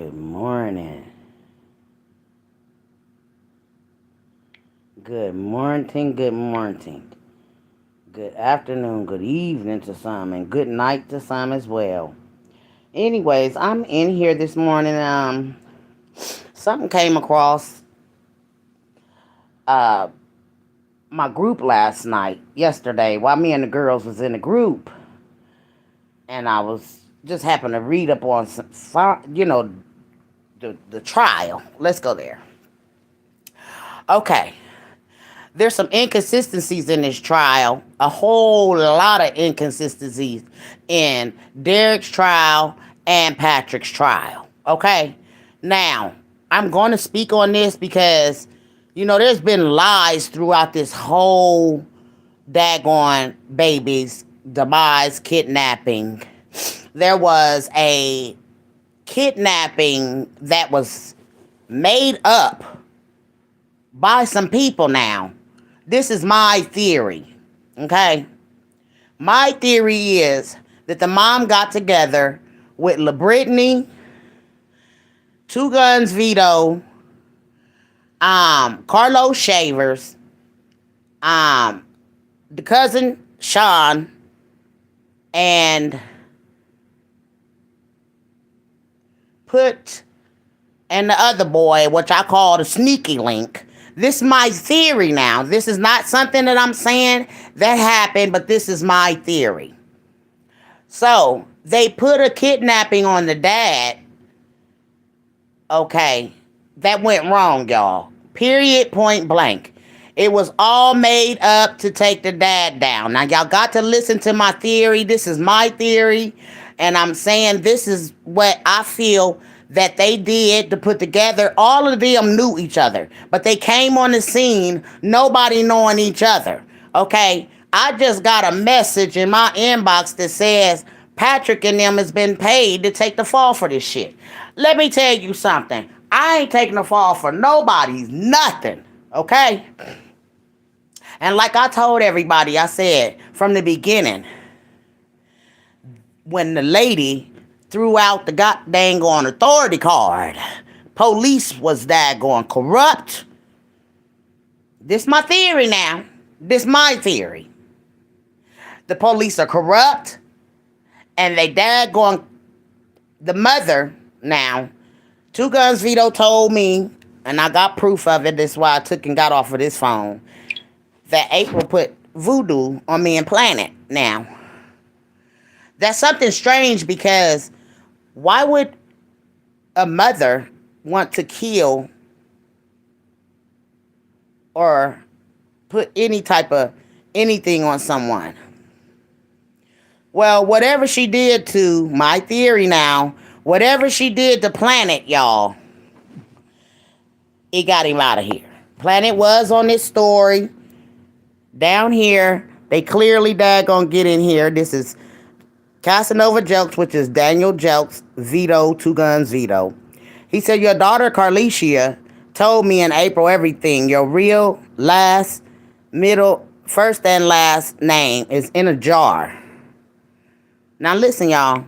Good morning. Good morning. Good morning. Good afternoon. Good evening to some, and good night to some as well. Anyways, I'm in here this morning. Something came across uh my group yesterday, while me and the girls was in the group, and I was just happened to read up on the trial. Let's go there. Okay. There's some inconsistencies in this trial, a whole lot of inconsistencies in Derek's trial and Patrick's trial. Okay? Now, I'm going to speak on this because, there's been lies throughout this whole daggone baby's demise kidnapping. There was a kidnapping that was made up by some people now. This is my theory, okay? My theory is that the mom got together with LaBrittany, Two Guns Vito, Carlos Shavers, the cousin Sean, and and the other boy, which I call the sneaky link. This is my theory now. This is not something that I'm saying that happened, but this is my theory. So, they put a kidnapping on the dad. Okay, that went wrong, y'all. Period, point blank. It was all made up to take the dad down. Now, y'all got to listen to my theory. This is my theory. And I'm saying this is what I feel that they did to put together. All of them knew each other, but they came on the scene, nobody knowing each other. Okay? I just got a message in my inbox that says Patrick and them has been paid to take the fall for this shit. Let me tell you something. I ain't taking the fall for nobody's nothing. Okay? And like I told everybody, I said from the beginning, when the lady threw out the goddamn on authority card, police was daggone corrupt. This my theory now. This my theory. The police are corrupt, and they daggone the mother now. Two Guns Vito told me, and I got proof of it. That's why I took and got off of this phone, that April put voodoo on me and Planet. Now, that's something strange because why would a mother want to kill or put any type of anything on someone? Well, whatever she did to my theory now, whatever she did to Planet, y'all, it got him out of here. Planet was on this story down here. They clearly daggone get in here. This is Casanova Jelks, which is Daniel Jelks, Vito, Two Guns Vito. He said, your daughter Carlicia told me in April everything. Your real last, middle, first and last name is in a jar. Now listen, y'all.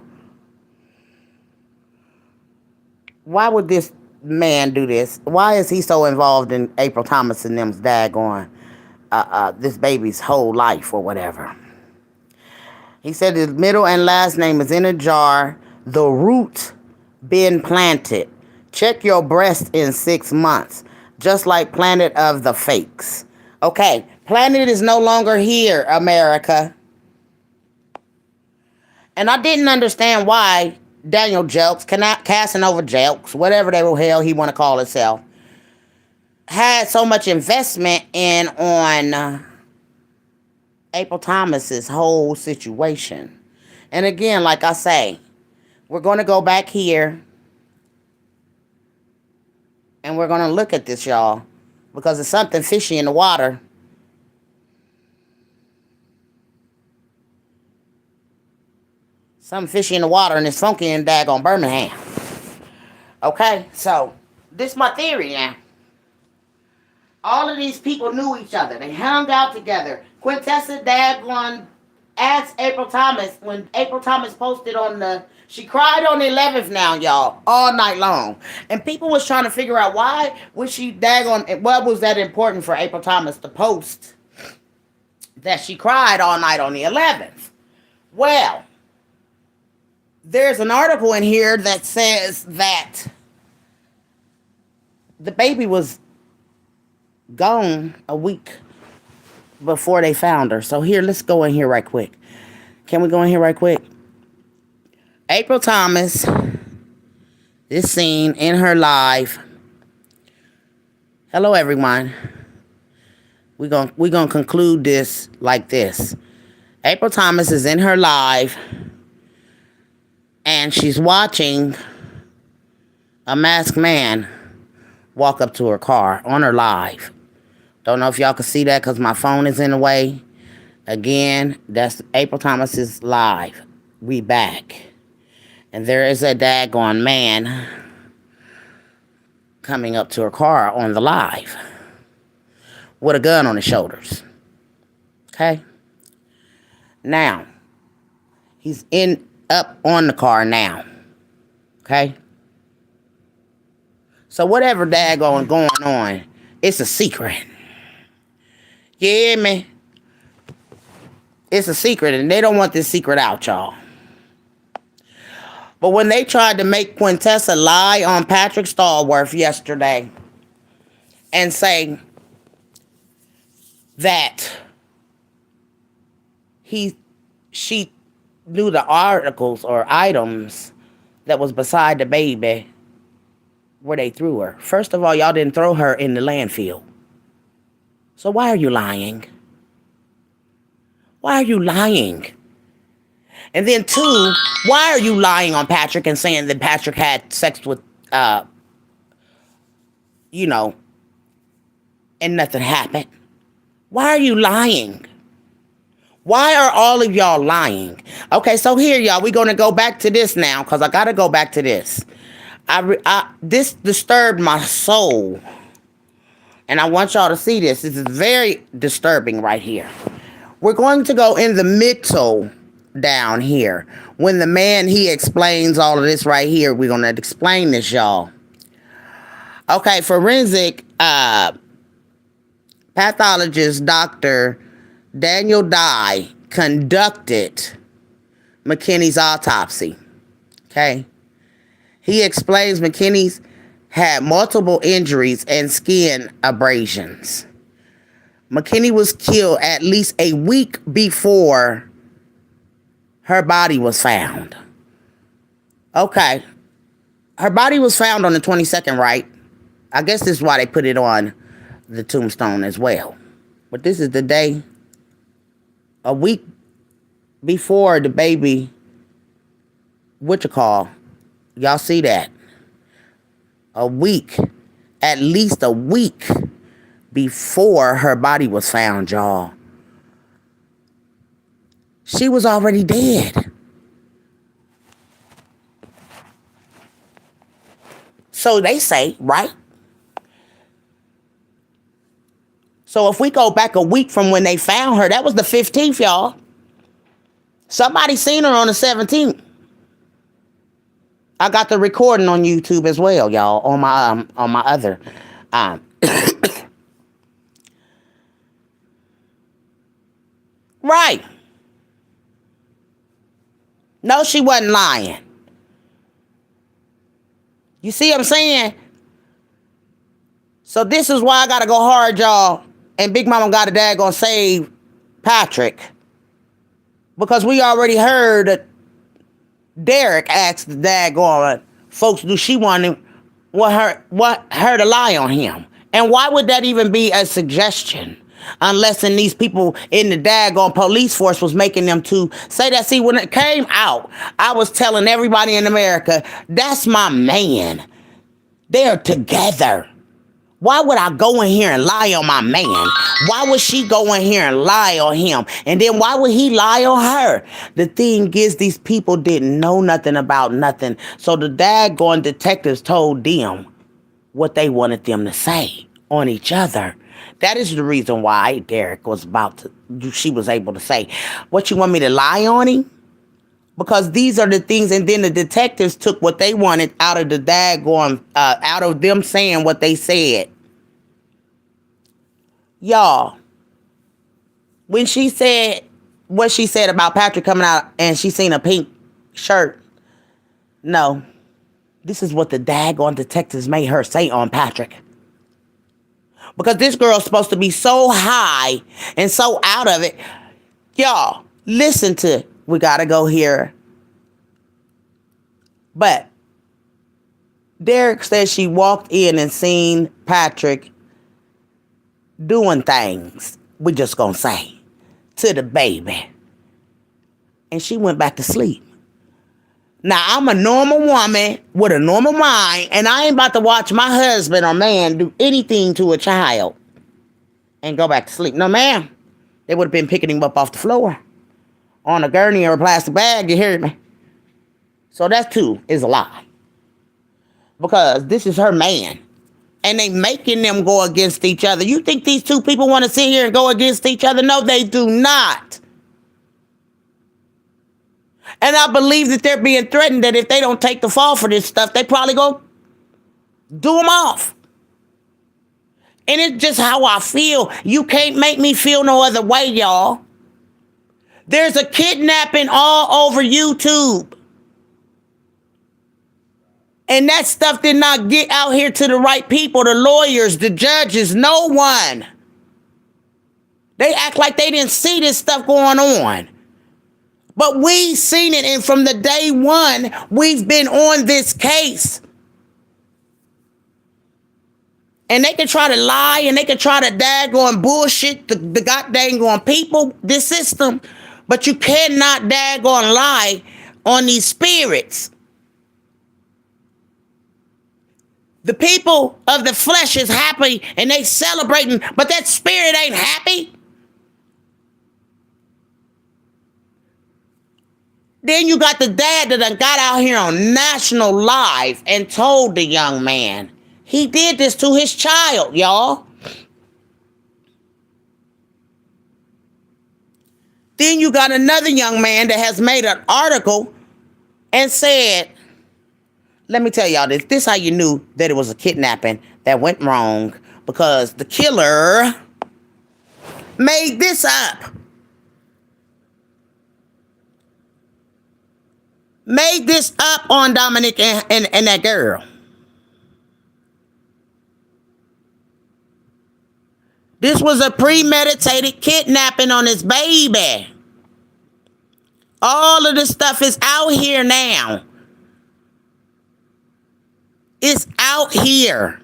Why would this man do this? Why is he so involved in April Thomas and them's daggone this baby's whole life or whatever? He said his middle and last name is in a jar. The root been planted. Check your breast in 6 months. Just like Planet of the Fakes. Okay, Planet is no longer here, America. And I didn't understand why Daniel Jelks, Casanova Jelks, whatever the hell he want to call himself, had so much investment in on April Thomas's whole situation. And again, like I say, we're going to go back here and we're going to look at this, y'all, because there's something fishy in the water. Something fishy in the water, and it's funky in daggone Birmingham. Okay, so this is my theory now. All of these people knew each other. They hung out together. Quintessa daggone Ask April Thomas when April Thomas posted on the. She cried on the 11th now, y'all, all night long, and people was trying to figure out why was she daggone. What was that important for April Thomas to post that she cried all night on the 11th? Well, there's an article in here that says that the baby was gone a week before they found her. So here, let's go in here right quick. Can we go in here right quick? April Thomas is seen in her live. Hello, everyone. We're gonna conclude this like this. April Thomas is in her live, and she's watching a masked man walk up to her car on her live. Don't know if y'all can see that because my phone is in the way. Again, that's April Thomas's live. We back. And there is a daggone man coming up to her car on the live with a gun on his shoulders. Okay? Now, he's up on the car now. Okay? So whatever daggone going on, it's a secret. You hear me? It's a secret, and they don't want this secret out, y'all. But when they tried to make Quintessa lie on Patrick Stallworth yesterday and say that she knew the articles or items that was beside the baby where they threw her. First of all, y'all didn't throw her in the landfill. So why are you lying? Why are you lying? And then two, why are you lying on Patrick and saying that Patrick had sex with, and nothing happened? Why are you lying? Why are all of y'all lying? Okay, so here, y'all, we're going to go back to this now because I got to go back to this. This disturbed my soul. And I want y'all to see this. This is very disturbing right here. We're going to go in the middle down here. When the man, he explains all of this right here. We're going to explain this, y'all. Okay, forensic pathologist Dr. Daniel Dye conducted McKinney's autopsy. Okay. He explains McKinney's had multiple injuries and skin abrasions. McKinney was killed at least a week before her body was found. Okay. Her body was found on the 22nd, right? I guess this is why they put it on the tombstone as well. But this is the day, a week before the baby, y'all see that? A week, at least a week before her body was found, y'all. She was already dead. So they say, right? So if we go back a week from when they found her, that was the 15th, y'all. Somebody seen her on the 17th. I got the recording on YouTube as well, y'all, on my other. Right. No, she wasn't lying. You see what I'm saying? So this is why I gotta go hard, y'all. And Big Mama got a daggone save Patrick. Because we already heard that Derek asked the daggone folks, do she want her to lie on him? And why would that even be a suggestion? Unless in these people in the daggone police force was making them to say that. See, when it came out, I was telling everybody in America, that's my man. They're together. Why would I go in here and lie on my man? Why would she go in here and lie on him? And then why would he lie on her? The thing is, these people didn't know nothing about nothing. So the daggone detectives told them what they wanted them to say on each other. That is the reason why Derek was about to, she was able to say, what, you want me to lie on him? Because these are the things, and then the detectives took what they wanted out of the daggone, out of them saying what they said. Y'all, when she said what she said about Patrick coming out and she seen a pink shirt, no, this is what the daggone detectives made her say on Patrick. Because this girl's supposed to be so high and so out of it. Y'all, listen to, we gotta go here. But Derek said she walked in and seen Patrick doing things, we just gonna say, to the baby. And she went back to sleep. Now, I'm a normal woman with a normal mind, and I ain't about to watch my husband or man do anything to a child and go back to sleep. No, ma'am. They would have been picking him up off the floor on a gurney or a plastic bag, you hear me? So that too is a lie. Because this is her man. And they making them go against each other. You think these two people want to sit here and go against each other? No, they do not. And I believe that they're being threatened that if they don't take the fall for this stuff, they probably go do them off. And it's just how I feel. You can't make me feel no other way, y'all. There's a kidnapping all over YouTube. And that stuff did not get out here to the right people, the lawyers, the judges, no one. They act like they didn't see this stuff going on. But we seen it, and from the day one, we've been on this case. And they can try to lie, and they can try to daggone bullshit the goddamn people, this system. But you cannot daggone lie on these spirits. The people of the flesh is happy, and they celebrating, but that spirit ain't happy. Then you got the dad that done got out here on national live and told the young man he did this to his child, y'all. Then you got another young man that has made an article and said, let me tell y'all this. This is how you knew that it was a kidnapping that went wrong, because the killer made this up. Made this up on Dominic and that girl. This was a premeditated kidnapping on his baby. All of the stuff is out here now. It's out here.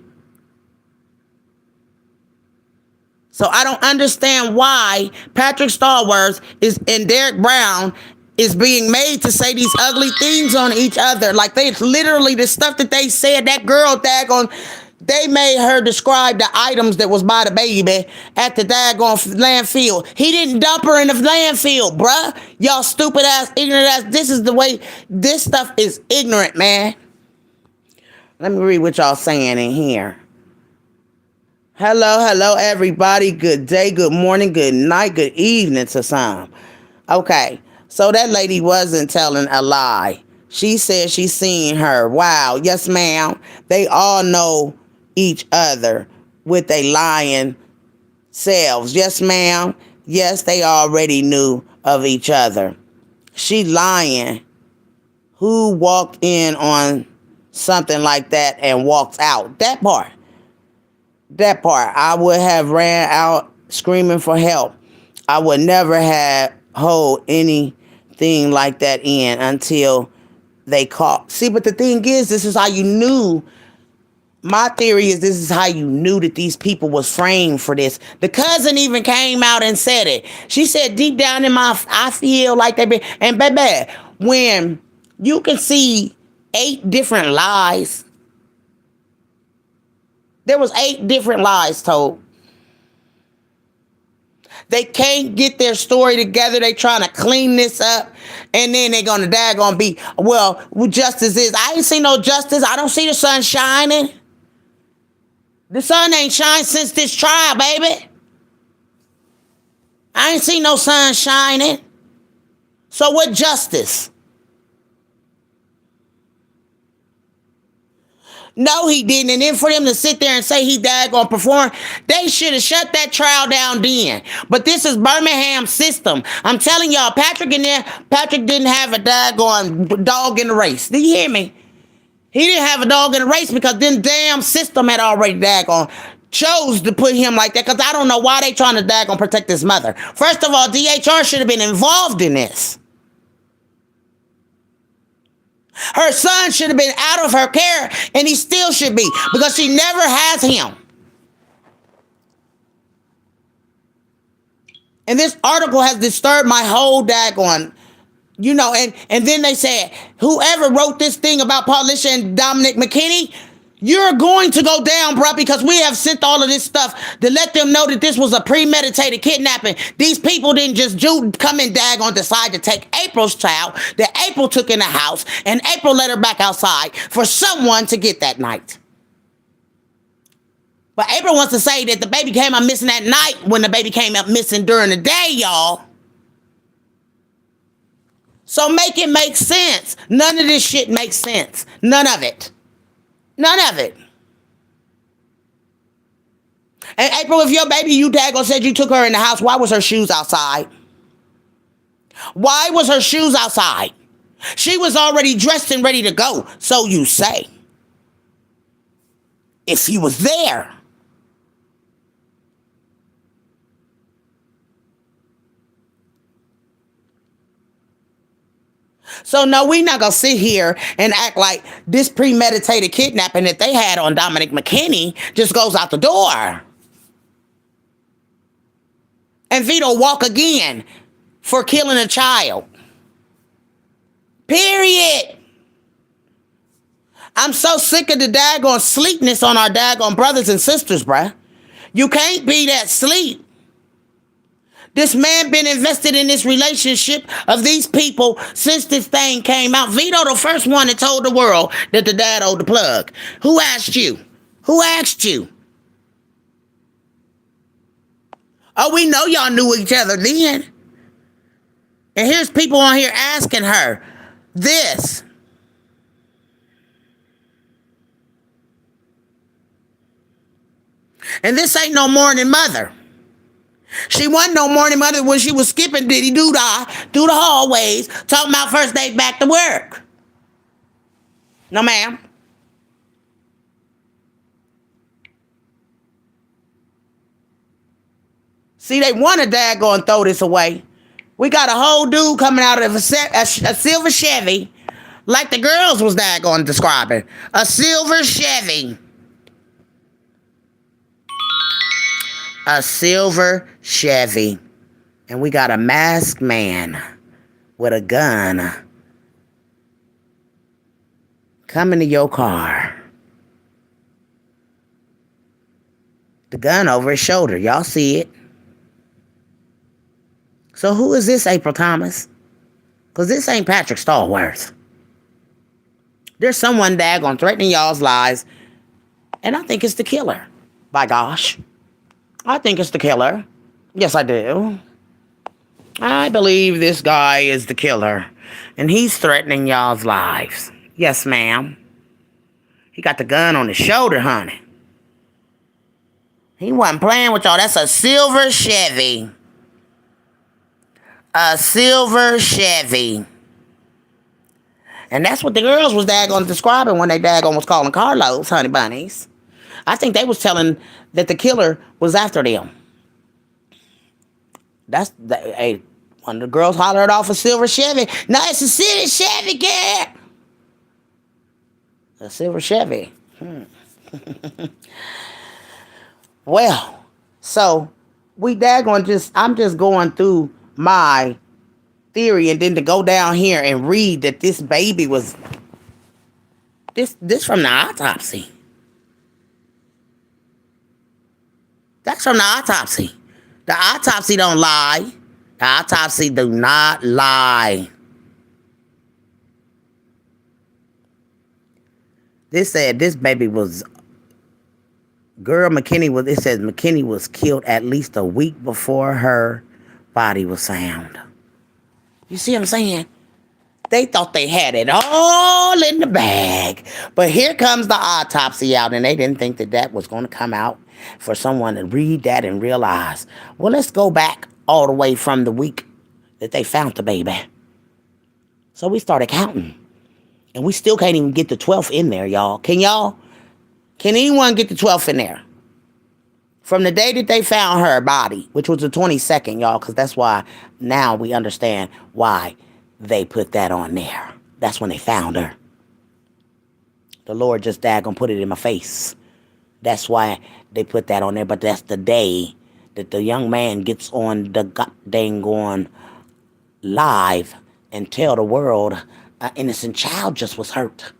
So I don't understand why Patrick Starworth is and Derek Brown is being made to say these ugly things on each other. Like, they literally, the stuff that they said, that girl daggone, they made her describe the items that was by the baby at the daggone landfill. He didn't dump her in the landfill, bruh. Y'all stupid ass, ignorant ass. This is the way, this stuff is ignorant, man. Let me read what y'all saying in here. Hello, everybody. Good day, good morning, good night, good evening to some. Okay. So that lady wasn't telling a lie. She said she seen her. Wow. Yes, ma'am. They all know each other with their lying selves. Yes, ma'am. Yes, they already knew of each other. She lying. Who walked in on something like that and walked out? That part. I would have ran out screaming for help. I would never have hold anything like that in until they caught. See, but the thing is, this is how you knew. My theory is this is how you knew that these people was framed for this. The cousin even came out and said it. She said, deep down in I feel like they been. And baby, when you can see 8 different lies, there was 8 different lies told. They can't get their story together. They trying to clean this up. And then they gonna daggone be, well, justice is. I ain't see no justice. I don't see the sun shining. The sun ain't shined since this trial, baby. I ain't seen no sun shining. So what justice? No, he didn't. And then for them to sit there and say he died gonna perform, they should have shut that trial down then. But this is Birmingham system. I'm telling y'all, Patrick in there, Patrick didn't have a daggone dog in the race. Do you hear me? He didn't have a dog in the race because then damn system had already daggone chose to put him like that. Because I don't know why they trying to daggone protect his mother. First of all, DHR should have been involved in this. Her son should have been out of her care, and he still should be, because she never has him. And this article has disturbed my whole daggone, and then they said, whoever wrote this thing about Patricia and Dominic McKinney, you're going to go down, bro, because we have sent all of this stuff to let them know that this was a premeditated kidnapping. These people didn't just come and decide to take April's child that April took in the house, and April let her back outside for someone to get that night. But April wants to say that the baby came up missing that night when the baby came up missing during the day, y'all. So make it make sense. None of this shit makes sense. None of it. None of it. And April, if your baby, you daggone said you took her in the house, why was her shoes outside? Why was her shoes outside? She was already dressed and ready to go, so you say. If he was there. So no, we not gonna sit here and act like this premeditated kidnapping that they had on Dominic McKinney just goes out the door. And Vito walk again for killing a child. Period. I'm so sick of the daggone sleepness on our daggone brothers and sisters, bruh. You can't be that sleep. This man been invested in this relationship of these people since this thing came out. Vito the first one that told the world that the dad owed the plug. Who asked you? Who asked you? Oh, we know y'all knew each other then. And here's people on here asking her this. And this ain't no morning mother. She wasn't no morning mother when she was skipping diddy doo-dah through the hallways talking about first day back to work. No, ma'am. See, they want to daggone throw this away. We got a whole dude coming out of a silver Chevy, like the girls was daggone describing. A silver Chevy. A silver Chevy. And we got a masked man with a gun coming to your car. The gun over his shoulder. Y'all see it. So who is this April Thomas? Because this ain't Patrick Stallworth. There's someone daggone threatening y'all's lives. And I think it's the killer. By gosh. I think it's the killer. Yes, I do. I believe this guy is the killer. And he's threatening y'all's lives. Yes, ma'am. He got the gun on his shoulder, honey. He wasn't playing with y'all. That's a silver Chevy. A silver Chevy. And that's what the girls was daggone describing when they daggone was calling Carlos honey bunnies. I think they was telling that the killer was after them. Hey, one of the girls hollered off a silver Chevy. No, it's a silver Chevy, girl. A silver Chevy. Well, so I'm just going through my theory, and then to go down here and read that this baby was this from the autopsy. That's from the autopsy. The autopsy don't lie. The autopsy do not lie. This said this baby was Girl, it says McKinney was killed at least a week before her body was found. You see what I'm saying? They thought they had it all in the bag. But here comes the autopsy out, and they didn't think that that was going to come out for someone to read that and realize, well, let's go back all the way from the week that they found the baby. So we started counting. And we still can't even get the 12th in there, y'all. Can y'all? Can anyone get the 12th in there? From the day that they found her body, which was the 22nd, y'all, because that's why now we understand why they put that on there. That's when they found her. The Lord just daggone put it in my face. That's why they put that on there. But that's the day that the young man gets on the dang on live and tell the world an innocent child just was hurt.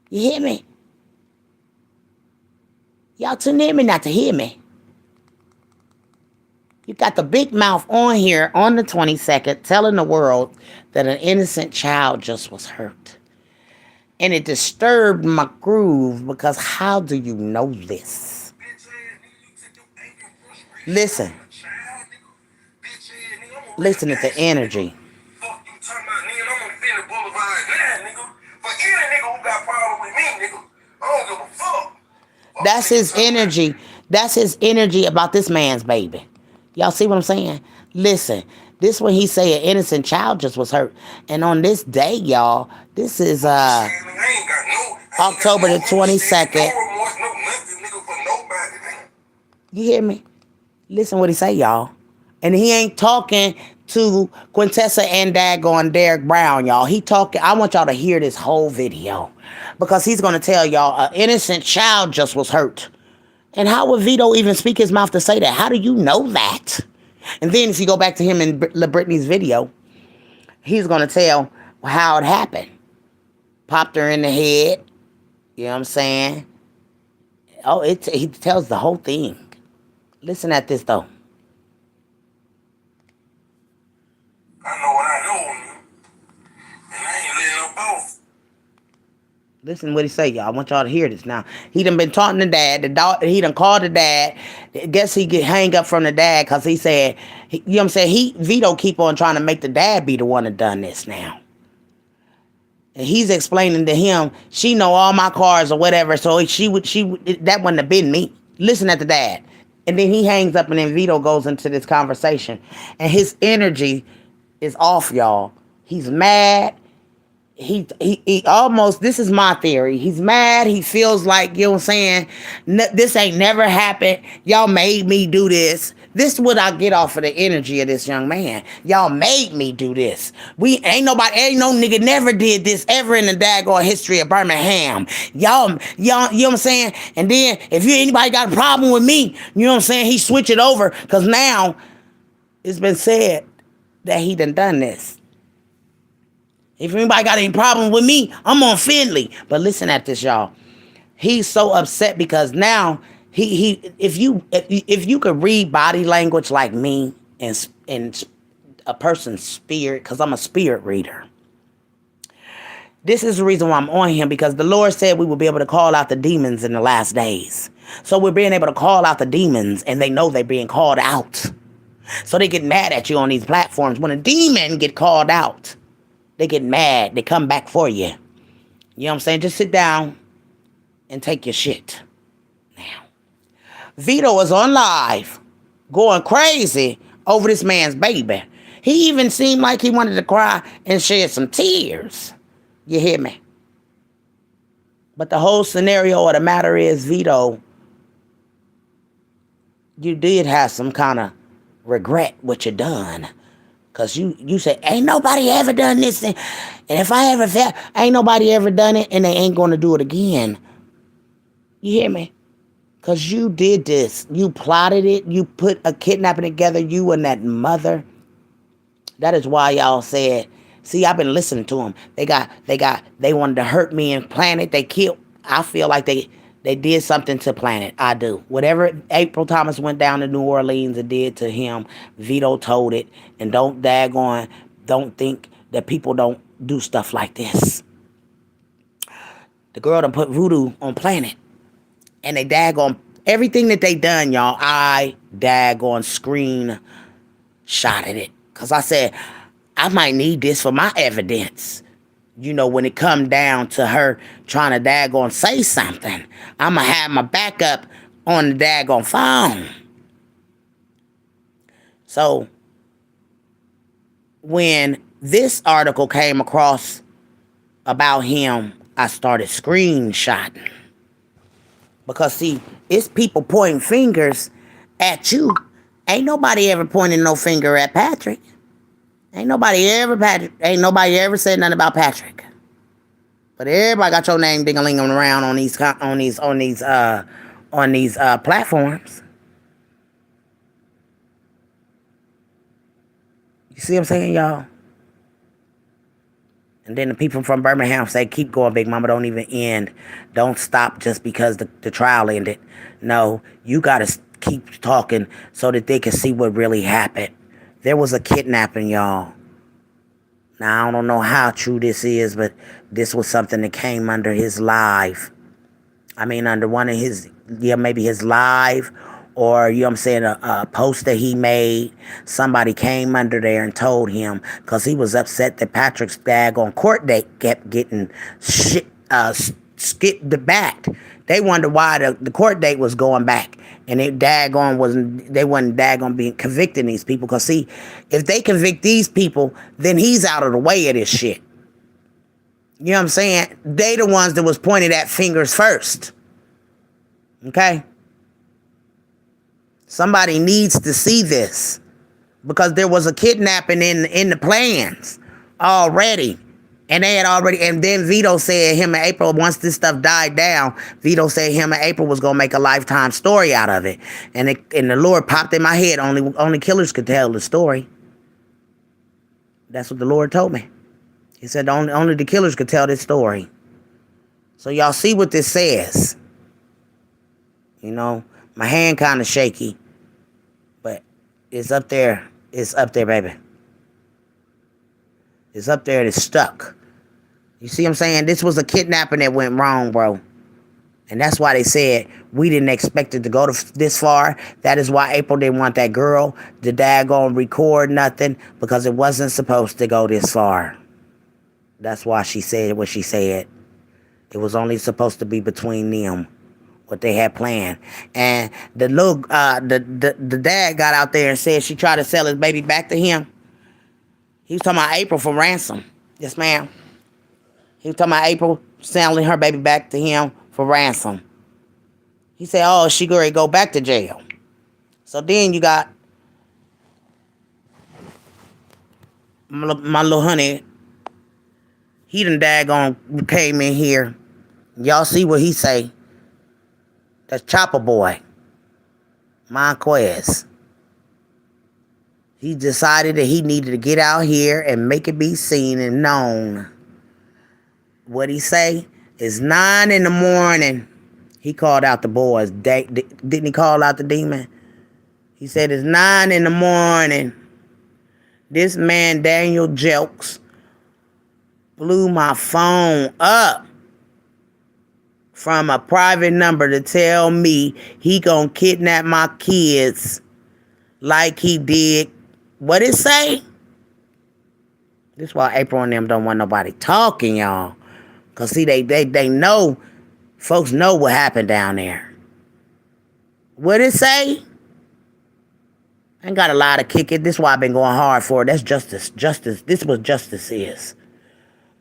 You hear me? Y'all tune in me not to hear me. You got the big mouth on here on the 22nd telling the world that an innocent child just was hurt. And it disturbed my groove because how do you know this? Listen. Listen to the energy. That's his energy. That's his energy about this man's baby. Y'all see what I'm saying? Listen, this when he say an innocent child just was hurt. And on this day, y'all, this is October the 22nd. You hear me? Listen what he say, y'all. And he ain't talking to Quintessa and daggone Derek Brown, y'all. He talking. I want y'all to hear this whole video because he's going to tell y'all an innocent child just was hurt. And how would Vito even speak his mouth to say that? How do you know that? And then if you go back to him in Brittany's video, he's going to tell how it happened. Popped her in the head. You know what I'm saying? Oh, he tells the whole thing. Listen at this, though. I know what I know, and I ain't letting no both. Listen what he say, y'all. I want y'all to hear this now. He done been talking to dad. He done called the dad. Guess he get hang up from the dad because he said, you know what I'm saying? Vito keep on trying to make the dad be the one that done this now. And he's explaining to him, she know all my cars or whatever, so that wouldn't have been me. Listen at the dad. And then he hangs up and then Vito goes into this conversation. And his energy is off, y'all. He's mad. He almost, this is my theory. He's mad. He feels like, you know what I'm saying? This ain't never happened. Y'all made me do this. This is what I get off of the energy of this young man. Y'all made me do this. Ain't no nigga never did this ever in the daggone history of Birmingham. Y'all, you know what I'm saying? And then if anybody got a problem with me, you know what I'm saying? He switch it over because now it's been said that he done this. If anybody got any problem with me, I'm on Finley. But listen at this, y'all. He's so upset because now if you could read body language like me and a person's spirit, because I'm a spirit reader. This is the reason why I'm on him, because the Lord said we will be able to call out the demons in the last days. So we're being able to call out the demons, and they know they're being called out. So they get mad at you on these platforms. When a demon get called out, they get mad. They come back for you. You know what I'm saying? Just sit down and take your shit. Now, Vito was on live going crazy over this man's baby. He even seemed like he wanted to cry and shed some tears. You hear me? But the whole scenario of the matter is, Vito, you did have some kind of regret what you done. Because you say, ain't nobody ever done this. And if I ever fail, ain't nobody ever done it, and they ain't going to do it again. You hear me? Because you did this. You plotted it. You put a kidnapping together, you and that mother. That is why y'all said, see, I've been listening to them. They wanted to hurt me and plan it. They killed. I feel like they did something to Planet. I do. Whatever April Thomas went down to New Orleans and did to him, Vito told it. And don't think that people don't do stuff like this. The girl done put voodoo on Planet. And they daggone everything that they done, y'all. I daggone screen shot at it. Cause I said, I might need this for my evidence. When it come down to her trying to daggone say something, I'ma have my backup on the daggone phone. So when this article came across about him, I started screenshotting. Because see, it's people pointing fingers at you. Ain't nobody ever pointing no finger at Patrick. Ain't nobody ever said nothing about Patrick. But everybody got your name ding-a-ling around on these platforms. You see what I'm saying, y'all? And then the people from Birmingham say, keep going, Big Mama, don't even end. Don't stop just because the trial ended. No, you got to keep talking so that they can see what really happened. There was a kidnapping, y'all. Now, I don't know how true this is, but this was something that came under his live. I mean, under one of his, maybe his live, or, you know what I'm saying, a post that he made. Somebody came under there and told him, because he was upset that Patrick's daggone court date kept getting skipped back. They wondered why the court date was going back. And they wasn't daggone being convicting these people. Because see, if they convict these people, then he's out of the way of this shit. You know what I'm saying? They the ones that was pointed at fingers first. Okay? Somebody needs to see this. Because there was a kidnapping in the plans already. And they had already, and then Vito said him and April, once this stuff died down, Vito said him and April was gonna make a lifetime story out of it. And the Lord popped in my head, only killers could tell the story. That's what the Lord told me. He said only the killers could tell this story. So y'all see what this says. My hand kind of shaky, but it's up there. It's up there, baby. It's up there and it's stuck. You see what I'm saying? This was a kidnapping that went wrong, bro. And that's why they said we didn't expect it to go this far. That is why April didn't want that girl to daggone record nothing, because it wasn't supposed to go this far. That's why she said what she said. It was only supposed to be between them, what they had planned. And the dad got out there and said she tried to sell his baby back to him. He was talking about April for ransom. Yes, ma'am. He was talking about April selling her baby back to him for ransom. He said, oh, she going to go back to jail. So then you got my little honey. He done daggone came in here. Y'all see what he say. That's Chopper Boy. Marquez. He decided that he needed to get out here and make it be seen and known. What he say? It's 9 a.m. He called out the boys. Didn't he call out the demon? He said it's 9 a.m. This man, Daniel Jelks, blew my phone up from a private number to tell me he gonna kidnap my kids like he did. What it say? This is why April and them don't want nobody talking, y'all. Because see, they know, folks know what happened down there. What it say? I ain't got a lot to kick it. This is why I've been going hard for it. That's justice. Justice. This is what justice is.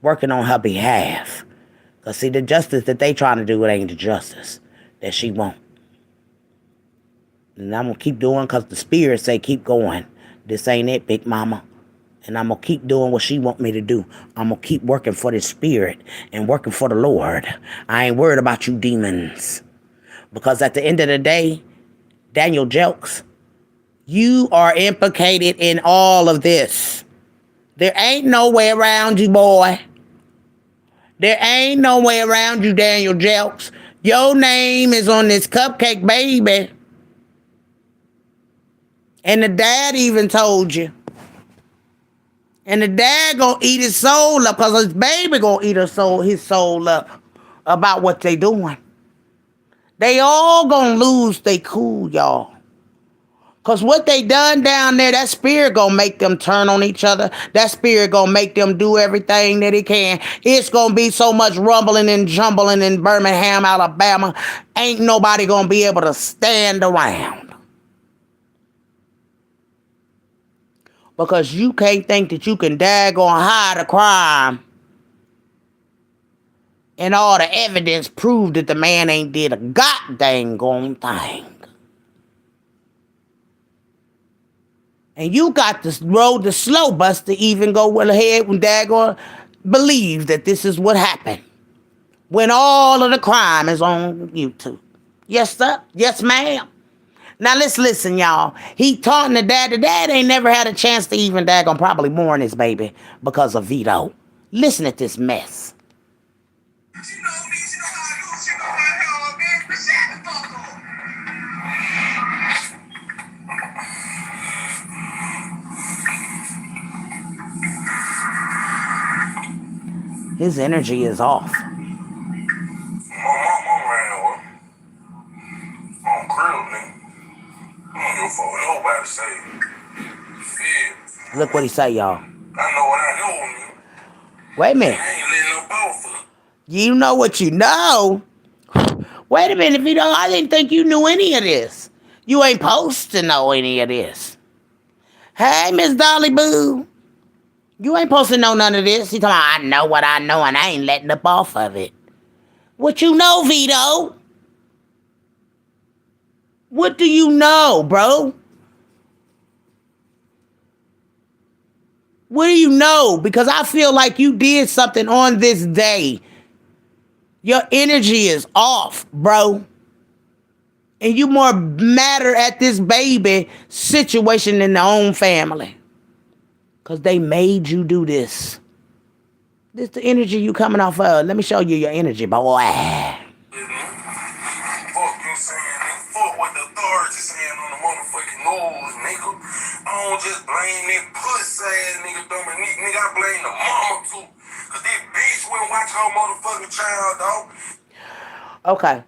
Working on her behalf. Because see, the justice that they trying to do, it ain't the justice that she want. And I'm going to keep doing because the spirit say keep going. This ain't it, Big Mama. And I'm going to keep doing what she want me to do. I'm going to keep working for the spirit and working for the Lord. I ain't worried about you demons. Because at the end of the day, Daniel Jelks, you are implicated in all of this. There ain't no way around you, boy. There ain't no way around you, Daniel Jelks. Your name is on this cupcake, baby. And the dad even told you. And the dad gonna eat his soul up because his baby gonna eat his soul up about what they doing. They all gonna lose they cool, y'all. Cause what they done down there, that spirit gonna make them turn on each other. That spirit gonna make them do everything that it can. It's gonna be so much rumbling and jumbling in Birmingham, Alabama. Ain't nobody gonna be able to stand around. Because you can't think that you can daggone hide a crime and all the evidence prove that the man ain't did a goddamn gone thing. And you got to roll the slow bus to even go well ahead and daggone believe that this is what happened. When all of the crime is on YouTube. Yes, sir. Yes, ma'am. Now let's listen, y'all. He taunting the dad. The dad ain't never had a chance to even daggone probably mourn his baby because of Vito. Listen at this mess. His energy is off. Look what he say, y'all. I know what I know. Wait a minute. I ain't letting no ball. You know what you know? Wait a minute, Vito. I didn't think you knew any of this. You ain't supposed to know any of this. Hey, Miss Dolly Boo. You ain't supposed to know none of this. He talking about, I know what I know, and I ain't letting up off of it. What you know, Vito? What do you know, bro? What do you know? Because I feel like you did something on this day. Your energy is off, bro. And you more matter at this baby situation than their own family. Because they made you do this. This the energy you coming off of. Let me show you your energy, boy. Fuck you saying, nigga. Fuck what the authorities saying on the motherfucking news, nigga. I don't just blame that pussy ass nigga Dominique, nigga. I blame the mama too. Cause this bitch wouldn't watch her motherfucking child, dog. Okay.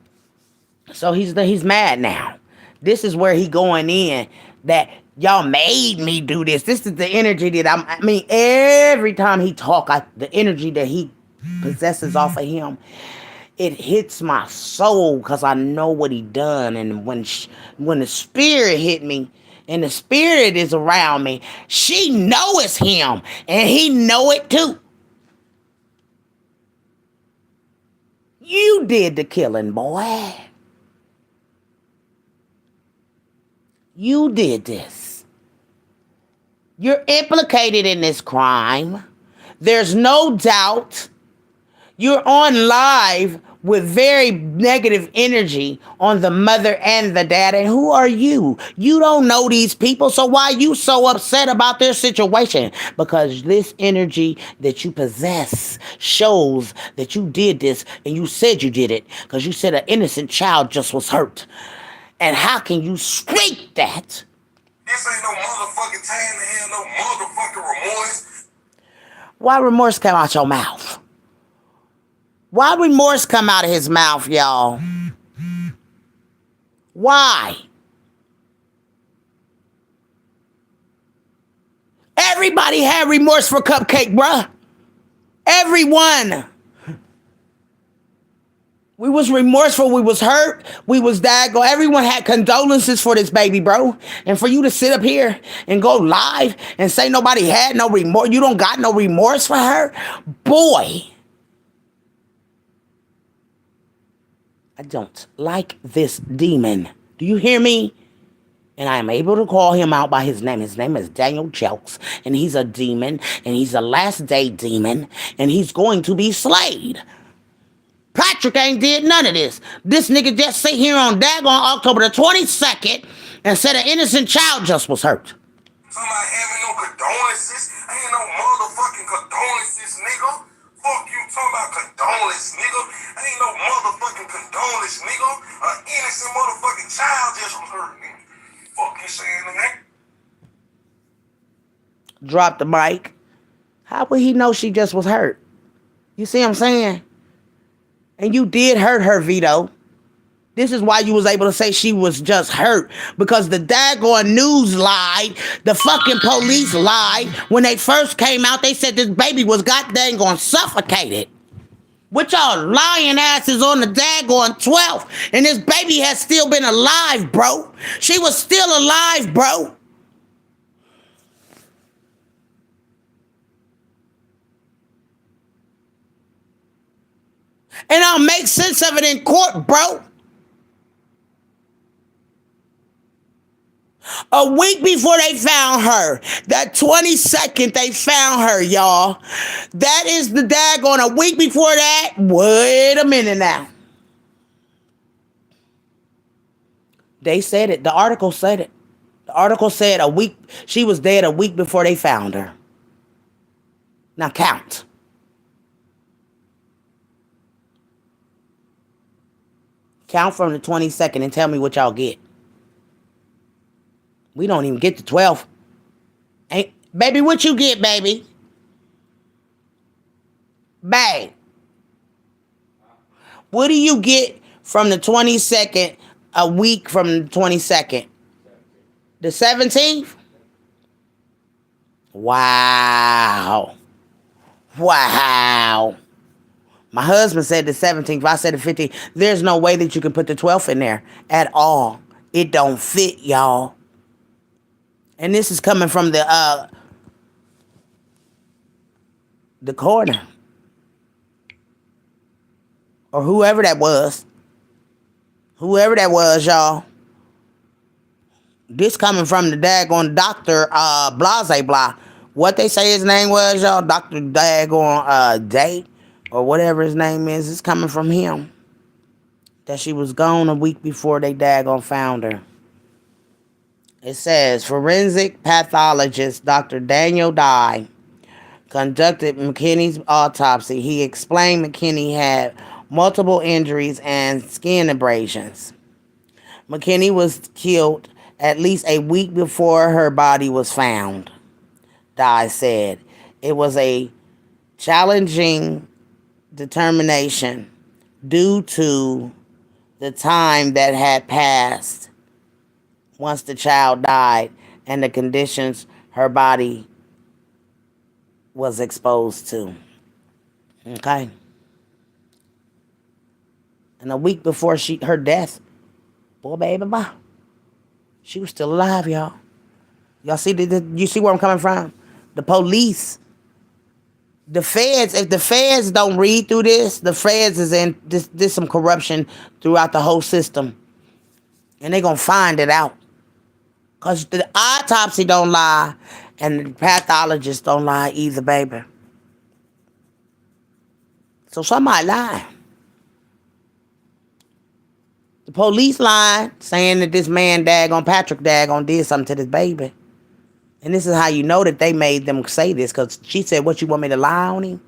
So he's mad now. This is where he going in that y'all made me do this. This is the energy that I mean, every time he talk, the energy that he possesses off of him, it hits my soul because I know what he done. And when the spirit hit me, and the spirit is around me, she know it's him, and he know it too. You did the killing, boy. You did this. You're implicated in this crime. There's no doubt. You're on live with very negative energy on the mother and the dad. And who are you? You don't know these people. So why are you so upset about their situation? Because this energy that you possess shows that you did this and you said you did it. Because you said an innocent child just was hurt. And how can you speak that? This ain't no motherfucking time to have no motherfucking remorse. Why remorse come out your mouth? Why remorse come out of his mouth, y'all? Why? Everybody had remorse for Cupcake, bruh. Everyone. We was remorseful. We was hurt. We was daggone. Everyone had condolences for this baby, bro. And for you to sit up here and go live and say nobody had no remorse. You don't got no remorse for her? Boy. I don't like this demon. Do you hear me? And I am able to call him out by his name. His name is Daniel Jelks. And he's a demon. And he's a last day demon. And he's going to be slayed. Patrick ain't did none of this. This nigga just sit here on daggone October the 22nd and said an innocent child just was hurt. Somebody having no condolences? Ain't no motherfucking condolences, nigga. Fuck you talking about condolence, nigga. Ain't no motherfucking condolence, nigga. An innocent motherfucking child just was hurt, nigga. Fuck you saying that? Drop the mic. How would he know she just was hurt? You see what I'm saying? And you did hurt her, Vito. This is why you was able to say she was just hurt. Because the daggone news lied. The fucking police lied. When they first came out, they said this baby was goddamn gonna suffocated. With y'all lying asses on the daggone 12th. And this baby has still been alive, bro. She was still alive, bro. And I'll make sense of it in court, bro. A week before they found her, that 22nd they found her, y'all. That is the daggone a week before that. Wait a minute now. They said it. The article said it. The article said a week, she was dead a week before they found her. Now count. Count from the 22nd and tell me what y'all get. We don't even get the 12th. Ain't, baby, what you get, baby? Babe. What do you get from the 22nd, a week from the 22nd? The 17th? Wow. Wow. My husband said the 17th. I said the 15th. There's no way that you can put the 12th in there at all. It don't fit, y'all. And this is coming from the coroner. Or whoever that was. Whoever that was, y'all. This coming from the daggone Dr. Blase Blah. What they say his name was, y'all? Dr. Daggone Day. Or whatever his name is. It's coming from him. That she was gone a week before they daggone found her. It says, forensic pathologist Dr. Daniel Dye conducted McKinney's autopsy. He explained McKinney had multiple injuries and skin abrasions. McKinney was killed at least a week before her body was found, Dye said. It was a challenging determination due to the time that had passed once the child died and the conditions her body was exposed to. Okay? And a week before her death, boy, baby, bye. She was still alive, y'all. Y'all see, you see where I'm coming from? The police, the feds, if the feds don't read through this, the feds is in, there's some corruption throughout the whole system. And they're going to find it out. Because the autopsy don't lie, and the pathologist don't lie either, baby. So somebody lied. The police lied, saying that this man Patrick did something to this baby. And this is how you know that they made them say this, because she said, what, you want me to lie on him?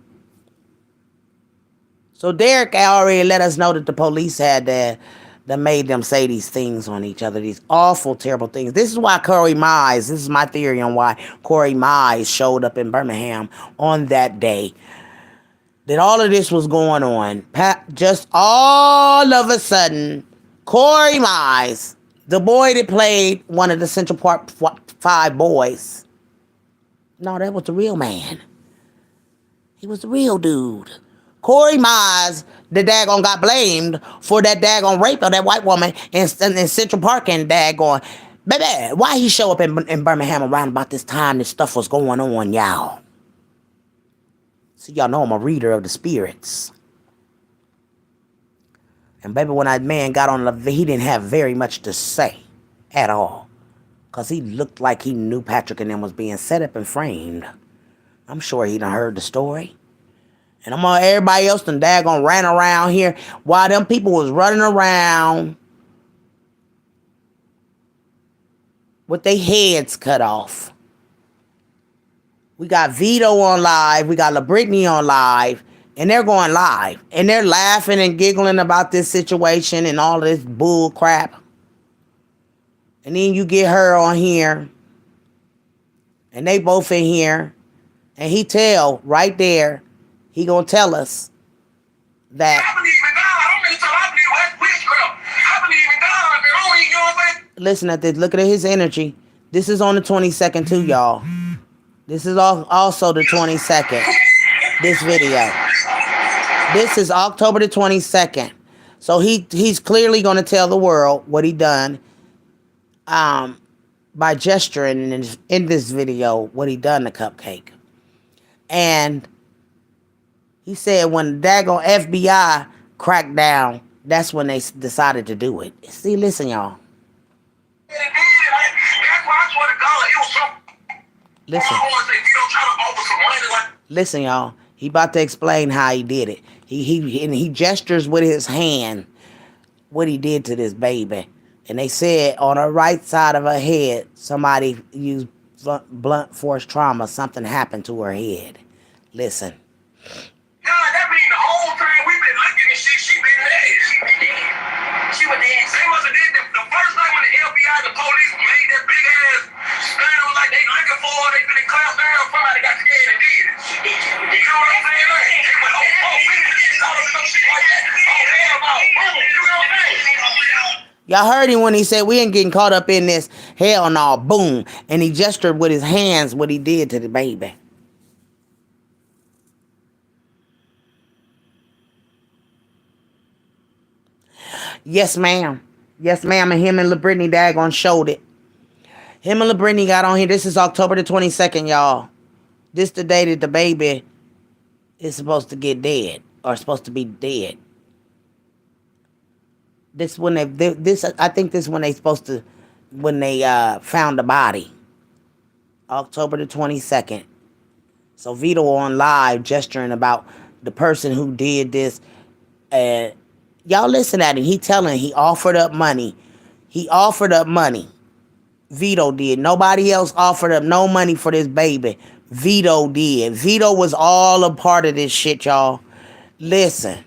So Derek already let us know that the police had that made them say these things on each other, these awful, terrible things. This is why Corey Mize, this is my theory on why Corey Mize showed up in Birmingham on that day. That all of this was going on. Just all of a sudden, Corey Mize, the boy that played one of the Central Park 5 boys. No, that was the real man. He was the real dude. Corey Mize, the daggone got blamed for that daggone rape of that white woman in Central Park and daggone. Baby, why he show up in Birmingham around about this time this stuff was going on, y'all? So y'all know I'm a reader of the spirits. And baby, when that man got on he didn't have very much to say at all. Because he looked like he knew Patrick and them was being set up and framed. I'm sure he done heard the story. And everybody else done daggone ran around here while them people was running around with their heads cut off. We got Vito on live. We got LaBrittany on live. And they're going live. And they're laughing and giggling about this situation and all this bull crap. And then you get her on here. And they both in here. And he tell right there, he gonna tell us that. I believe in God. I don't mean to tell I believe witchcraft. I Listen at this. Look at his energy. This is on the 22nd too, y'all. This is also the 22nd. This video. This is October the 22nd. So he's clearly going to tell the world what he done by gesturing in this video, what he done to Cupcake. And he said when the daggone FBI cracked down, that's when they decided to do it. See, listen, y'all. Listen. Listen, y'all. He about to explain how he did it. He gestures with his hand what he did to this baby. And they said on her right side of her head, somebody used blunt force trauma. Something happened to her head. Listen. God, that mean the whole time we've been looking and she been dead. She been dead. She was dead. They must have did the first time when the FBI, the police made that big ass stand like they looking for her, they finna clamp down, somebody got scared and did it. You know what I'm saying? They went, we did some shit like that. Oh, hell no. Boom. You know what I'm saying? Y'all heard him when he said we ain't getting caught up in this. Hell no. Boom. And he gestured with his hands what he did to the baby. Yes, ma'am. Yes, ma'am. And him and LaBrittany daggone showed it. Him and LaBrittany got on here. This is October the 22nd, y'all. This the day that the baby is supposed to get dead. Or supposed to be dead. This when I think this when they supposed to, when they found the body. October the 22nd. So Vito on live gesturing about the person who did this. Y'all listen at him. He offered up money. He offered up money. Vito did. Nobody else offered up no money for this baby. Vito did. Vito was all a part of this shit, y'all. Listen.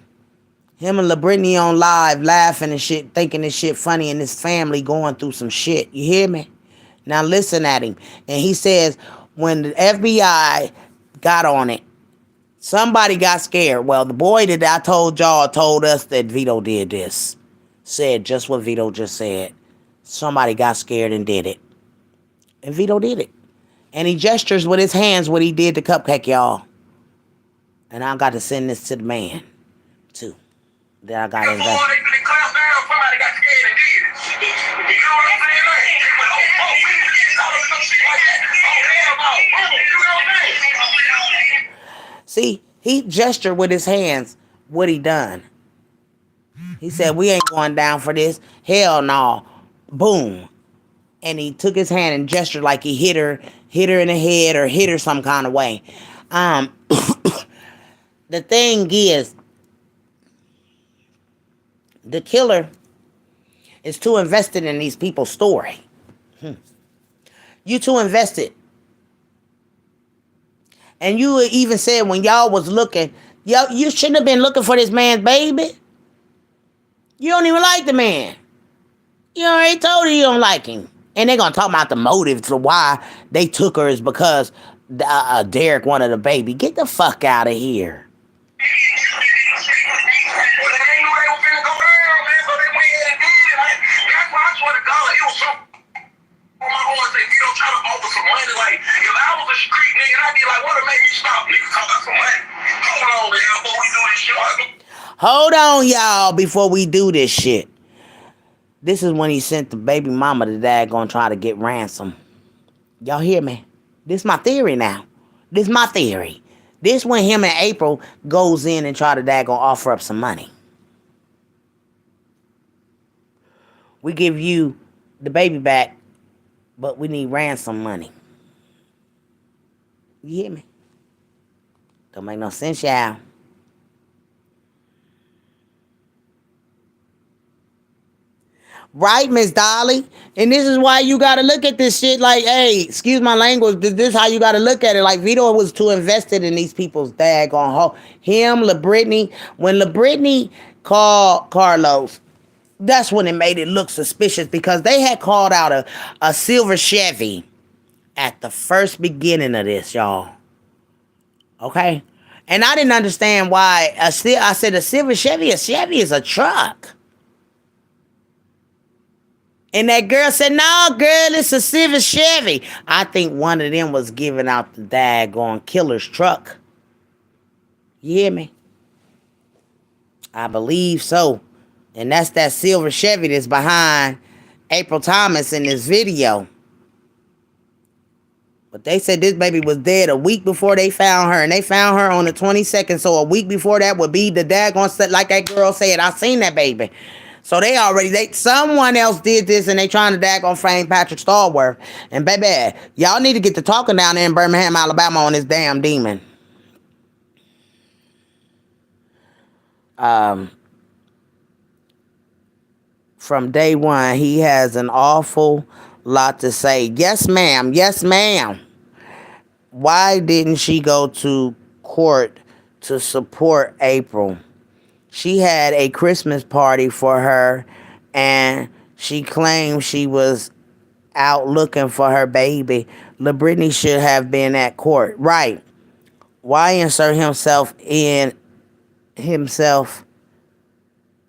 Him and LaBrittany on live laughing and shit, thinking this shit funny, and his family going through some shit. You hear me? Now listen at him. And he says when the FBI got on it, somebody got scared. Well, the boy that I told y'all told us that Vito did this. Said just what Vito just said. Somebody got scared and did it. And Vito did it. And he gestures with his hands what he did to Cupcake, y'all. And I got to send this to the man, too. That I got invested. Somebody got scared and did it. You know what I'm saying? They went, we did some shit like that. Oh, hell no. You know what I'm saying? See, he gestured with his hands what he done. He said, we ain't going down for this. Hell no. Boom. And he took his hand and gestured like he hit her in the head or hit her some kind of way. The thing is, the killer is too invested in these people's story. You too invested. And you even said when y'all was looking, you shouldn't have been looking for this man's baby. You don't even like the man. You already told her you don't like him. And they're going to talk about the motive to why they took her is because Derek wanted a baby. Get the fuck out of here. Hold on, y'all, before we do this shit. This is when he sent the baby mama to dad gonna try to get ransom. Y'all hear me? This is my theory now. This is my theory. This when him and April goes in and try to dad gonna offer up some money. We give you the baby back, but we need ransom money. You hear me? Don't make no sense, y'all. Right, Miss Dolly? And this is why you got to look at this shit like, hey, excuse my language, this is how you got to look at it. Like, Vito was too invested in these people's daggone home. Him, LaBrittany. When LaBrittany called Carlos, that's when it made it look suspicious because they had called out a silver Chevy at the first beginning of this, y'all. Okay? And I didn't understand why. I said a silver Chevy is a truck. And that girl said, no, girl, it's a Civic Chevy. I think one of them was giving out the daggone killer's truck. You hear me? I believe so. And that's that silver Chevy that's behind April Thomas in this video. But they said this baby was dead a week before they found her. And they found her on the 22nd. So a week before that would be the daggone set, like that girl said. I seen that baby. So someone else did this and they trying to daggone frame Patrick Starworth. And baby, y'all need to get to talking down there in Birmingham, Alabama on this damn demon. From day one, he has an awful lot to say. Yes, ma'am. Yes, ma'am. Why didn't she go to court to support April? She had a Christmas party for her, and she claimed she was out looking for her baby. LaBrittany should have been at court. Right. Why insert himself in himself?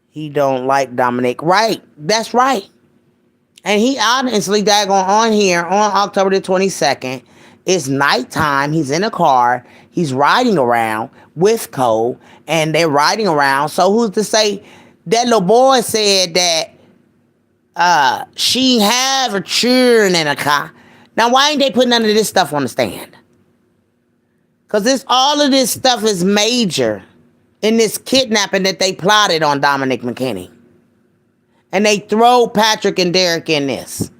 He don't like Dominic. Right. That's right. And he honestly daggone on here on October the 22nd. It's nighttime. He's in a car. He's riding around with Cole, and they're riding around. So who's to say that little boy said that she have a children in a car? Now, why ain't they putting none of this stuff on the stand? Because all of this stuff is major in this kidnapping that they plotted on Dominic McKinney. And they throw Patrick and Derek in this.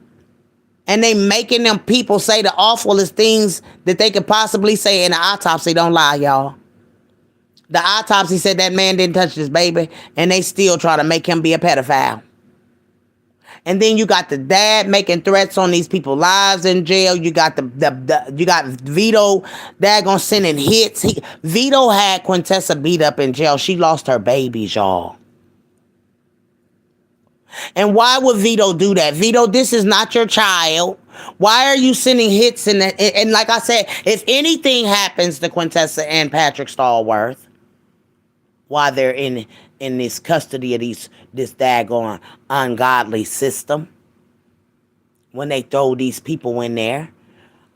And they making them people say the awfulest things that they could possibly say. And the autopsy don't lie, y'all. The autopsy said that man didn't touch this baby. And they still try to make him be a pedophile. And then you got the dad making threats on these people's lives in jail. You got you got Vito daggone sending hits. Vito had Quintessa beat up in jail. She lost her babies, y'all. And why would Vito do that? Vito, this is not your child. Why are you sending hits? And like I said, if anything happens to Quintessa and Patrick Starworth while they're in this custody of this daggone ungodly system, when they throw these people in there,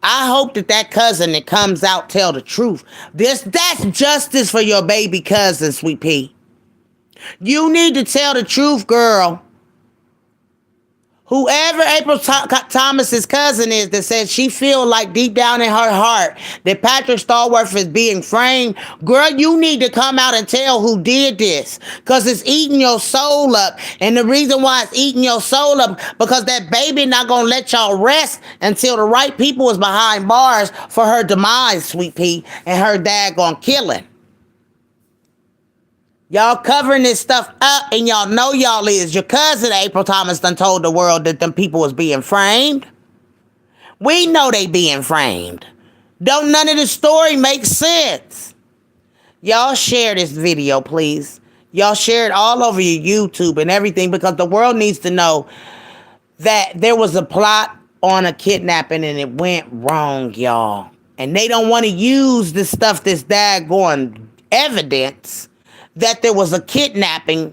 I hope that cousin that comes out tell the truth. That's justice for your baby cousin, Sweet Pea. You need to tell the truth, girl. Whoever April Thomas's cousin is that says she feel like deep down in her heart that Patrick Starworth is being framed, girl, you need to come out and tell who did this, because it's eating your soul up. And the reason why it's eating your soul up, because that baby not going to let y'all rest until the right people is behind bars for her demise, Sweet Pea, and her daggone killing. Y'all covering this stuff up, and y'all know y'all is. Your cousin April Thomas done told the world that them people was being framed. We know they being framed. Don't none of the story make sense. Y'all share this video, please. Y'all share it all over your YouTube and everything, because the world needs to know that there was a plot on a kidnapping and it went wrong, y'all. And they don't want to use this stuff, this daggone evidence that there was a kidnapping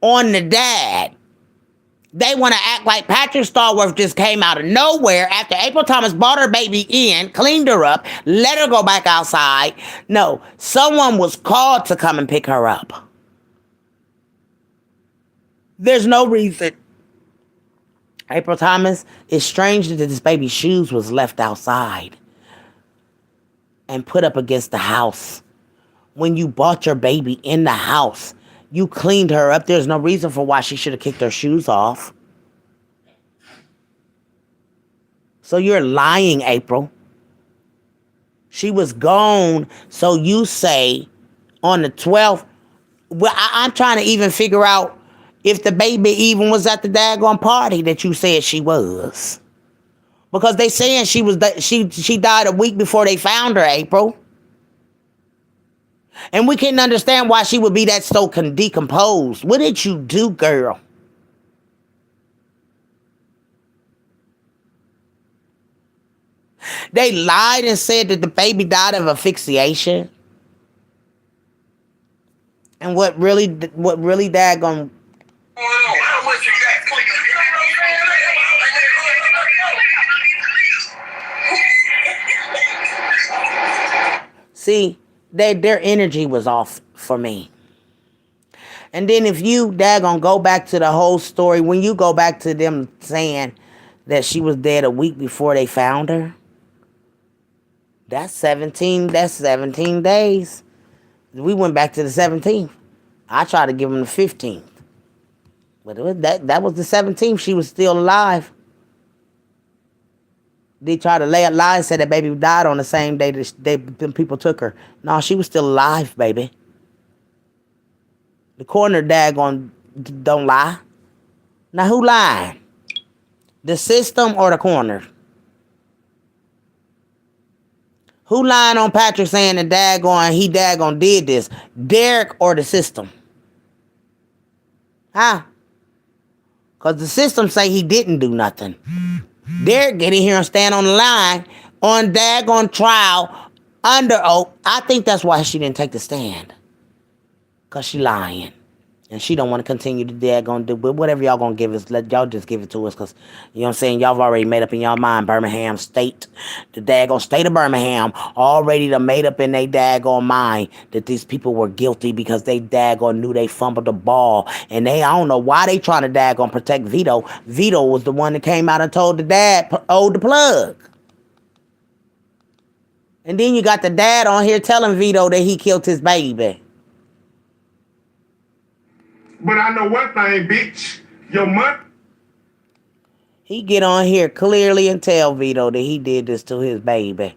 on the dad. They want to act like Patrick Starworth just came out of nowhere after April Thomas brought her baby in, cleaned her up, let her go back outside. No, someone was called to come and pick her up. There's no reason. April Thomas, it's strange that this baby's shoes was left outside and put up against the house. When you bought your baby in the house, you cleaned her up. There's no reason for why she should have kicked her shoes off. So you're lying, April. She was gone, so you say, on the 12th. Well, I'm trying to even figure out if the baby even was at the daggone party that you said she was. Because they saying she died a week before they found her, April. And we can't understand why she would be that so decomposed. What did you do, girl? They lied and said that the baby died of asphyxiation. And what really daggone how much you got. You know what I'm saying? See, their energy was off for me. And then if you daggone go back to the whole story, when you go back to them saying that she was dead a week before they found her, that's 17 days. We went back to the 17th. I tried to give them the 15th. But that was the 17th. She was still alive. They tried to lay a lie and said that baby died on the same day that them people took her. No, she was still alive, baby. The coroner daggone don't lie. Now who lied? The system or the coroner? Who lying on Patrick saying that he daggone did this? Derek or the system? Huh? Because the system say he didn't do nothing. Derek get in here and stand on the line on daggone trial under oath. I think that's why she didn't take the stand. Because she lying. And she don't want to continue to daggone do. But whatever y'all going to give us, let y'all just give it to us. Because, you know what I'm saying, y'all have already made up in y'all mind. Birmingham State, the daggone state of Birmingham, already done made up in they daggone mind that these people were guilty because they daggone knew they fumbled the ball. And I don't know why they trying to daggone protect Vito. Vito was the one that came out and told the dad, hold the plug. And then you got the dad on here telling Vito that he killed his baby. But I know one thing, bitch. Your month. He get on here clearly and tell Vito that he did this to his baby.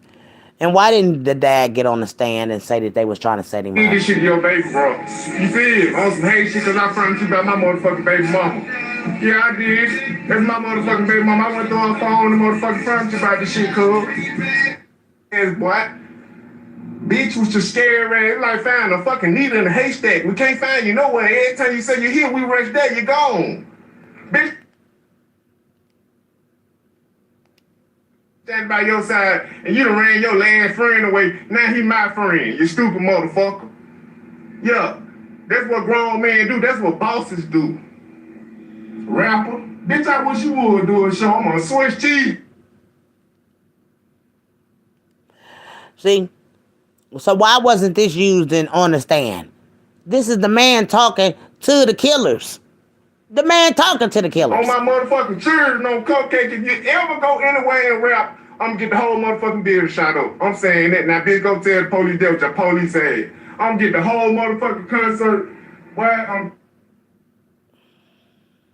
And why didn't the dad get on the stand and say that they was trying to set him up? This shit to your baby, bro. You feel? On some hate shit because I promised you about my motherfucking baby mama. Yeah, I did. That's my motherfucking baby mama. I went through her phone and motherfucking promised you about this shit, cuz. Yes, boy. Bitch was just scared ass like found a fucking needle in a haystack. We can't find you nowhere. Every time you say you're here, we rush there, you're gone. Bitch, stand by your side and you done ran your last friend away. Now he my friend, you stupid motherfucker. Yeah, that's what grown men do. That's what bosses do. Rapper. Bitch, I wish you would do a show. I'm on Swiss cheese. See? So why wasn't this used on the stand? This is the man talking to the killers. The man talking to the killers. On my motherfucking children on cupcake. If you ever go anywhere and rap, I'm gonna get the whole motherfucking building shot up. I'm saying that. Now, bitch, go tell the police that what your police said. I'm gonna get the whole motherfucking concert. Boy, I'm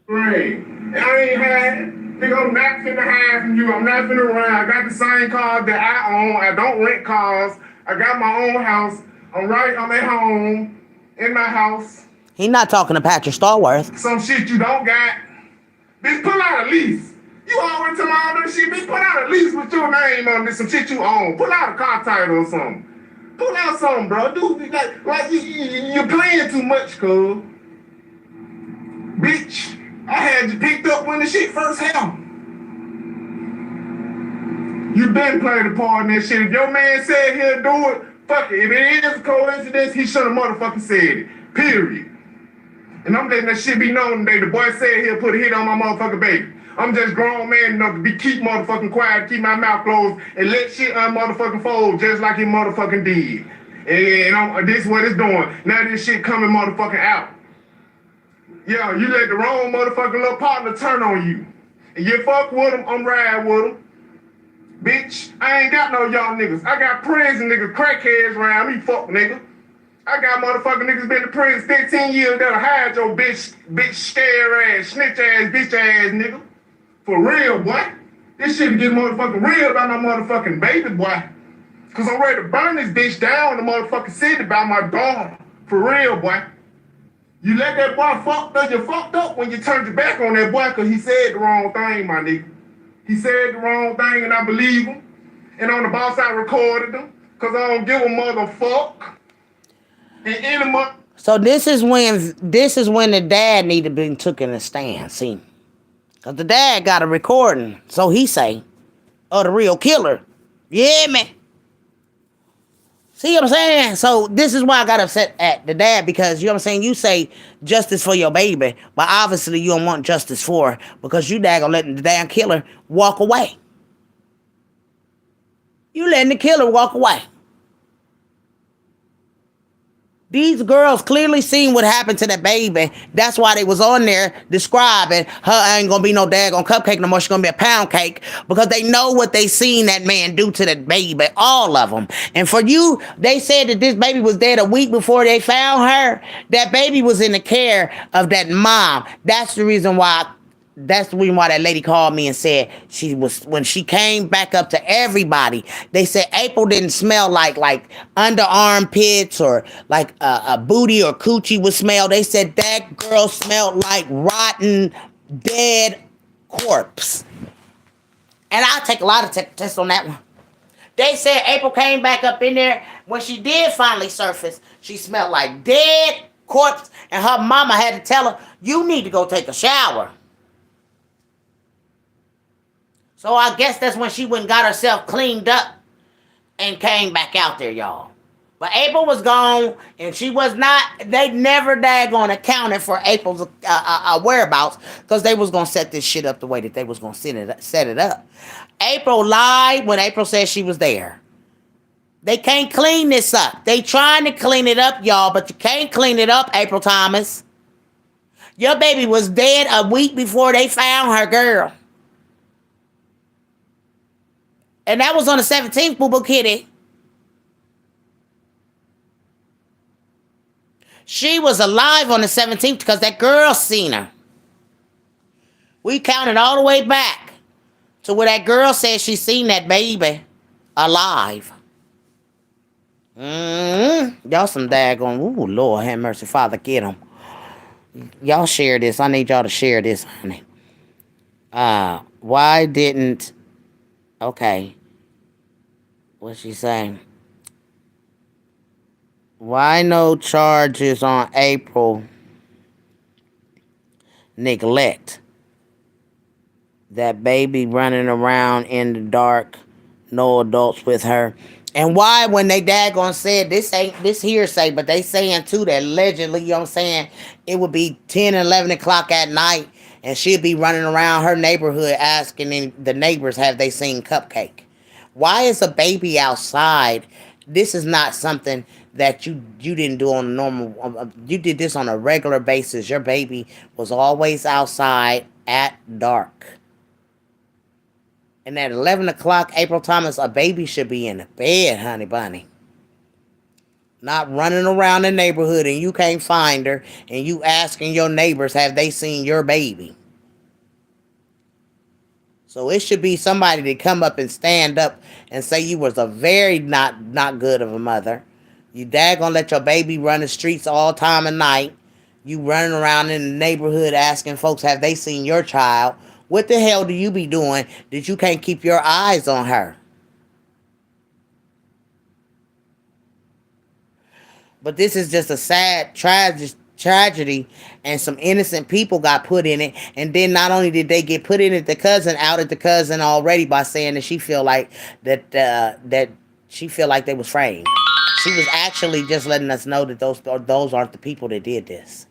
rain. I ain't had. Nigga, I'm not finna hide from you. I'm not finna run. I got the same car that I own. I don't rent cars. I got my own house. I'm at home, in my house. He not talking to Patrick Starworth. Some shit you don't got. Bitch, pull out a lease. You always tell me all this shit, bitch, pull out a lease with your name on this, some shit you own. Pull out a car title or something. Pull out something, bro. Dude, like you're playing too much, cuz. Bitch, I had you picked up when the shit first happened. You been playing a part in that shit. If your man said he'll do it, fuck it. If it is a coincidence, he should have motherfucking said it. Period. And I'm letting that shit be known today. The boy said he'll put a hit on my motherfucking baby. I'm just grown man enough to keep motherfucking quiet, keep my mouth closed, and let shit motherfucking fold just like he motherfucking did. And this is what it's doing. Now this shit coming motherfucking out. Yeah, you let the wrong motherfucking little partner turn on you. And you fuck with him, I'm riding with him. Bitch, I ain't got no young niggas. I got prison niggas, crackheads around me, fuck nigga. I got motherfucking niggas been to prison 15 years that'll hide your bitch scare ass, snitch ass, bitch ass nigga. For real, boy. This shit get motherfucking real about my motherfucking baby, boy. Cause I'm ready to burn this bitch down in the motherfucking city about my daughter. For real, boy. You let that boy fucked up, you fucked up when you turned your back on that boy cause he said the wrong thing, my nigga. He said the wrong thing and I believe him. And on the boss I recorded him. Cause I don't give a motherfuck. And any So this is when the dad need to be taken a stand, see. Cause the dad got a recording, so he say, of the real killer. Yeah, man. See what I'm saying? So this is why I got upset at the dad because you know what I'm saying. You say justice for your baby, but obviously you don't want justice for her because you dad gonna let the damn killer walk away. You letting the killer walk away. These girls clearly seen what happened to that baby. That's why they was on there describing her ain't gonna be no daggone cupcake no more. She's gonna be a pound cake because they know what they seen that man do to that baby. All of them. And for you, they said that this baby was dead a week before they found her. That baby was in the care of that mom. That's the reason why that lady called me and said she was when she came back up to everybody. They said April didn't smell like underarm pits or like a booty or coochie would smell. They said that girl smelled like rotten, dead corpse. And I'll take a lot of tests on that one. They said April came back up in there when she did finally surface. She smelled like dead corpse, and her mama had to tell her, "You need to go take a shower." So I guess that's when she went and got herself cleaned up and came back out there, y'all. But April was gone, and she was not. They never daggone accounted for April's whereabouts because they was gonna set this shit up the way that they was gonna set it up. April lied when April said she was there. They can't clean this up. They trying to clean it up, y'all, but you can't clean it up, April Thomas. Your baby was dead a week before they found her, girl. And that was on the 17th, Boo Boo Kitty. She was alive on the 17th because that girl seen her. We counted all the way back to where that girl said she seen that baby alive. Y'all some daggone, ooh, Lord have mercy, Father, get them. Y'all share this. I need y'all to share this, honey. Why didn't, okay. What's she saying? Why no charges on April? Neglect. That baby running around in the dark, no adults with her. And why when they daggone said this ain't this hearsay, but they saying too that allegedly, you know what I'm saying, it would be 10 and 11 o'clock at night and she'd be running around her neighborhood asking the neighbors have they seen Cupcake. Why is a baby outside? This is not something that you didn't do on a normal. You did this on a regular basis. Your baby was always outside at dark. And at 11 o'clock, April Thomas, a baby should be in the bed, honey bunny. Not running around the neighborhood and you can't find her and you asking your neighbors have they seen your baby. So it should be somebody to come up and stand up and say you was a very not good of a mother. You daggone let your baby run the streets all time of night. You running around in the neighborhood asking folks have they seen your child. What the hell do you be doing that you can't keep your eyes on her? But this is just a sad tragedy, and some innocent people got put in it. And then not only did they get put in it, the cousin outed the cousin already by saying that she feel like that she feel like they was framed. She was actually just letting us know that those aren't the people that did this.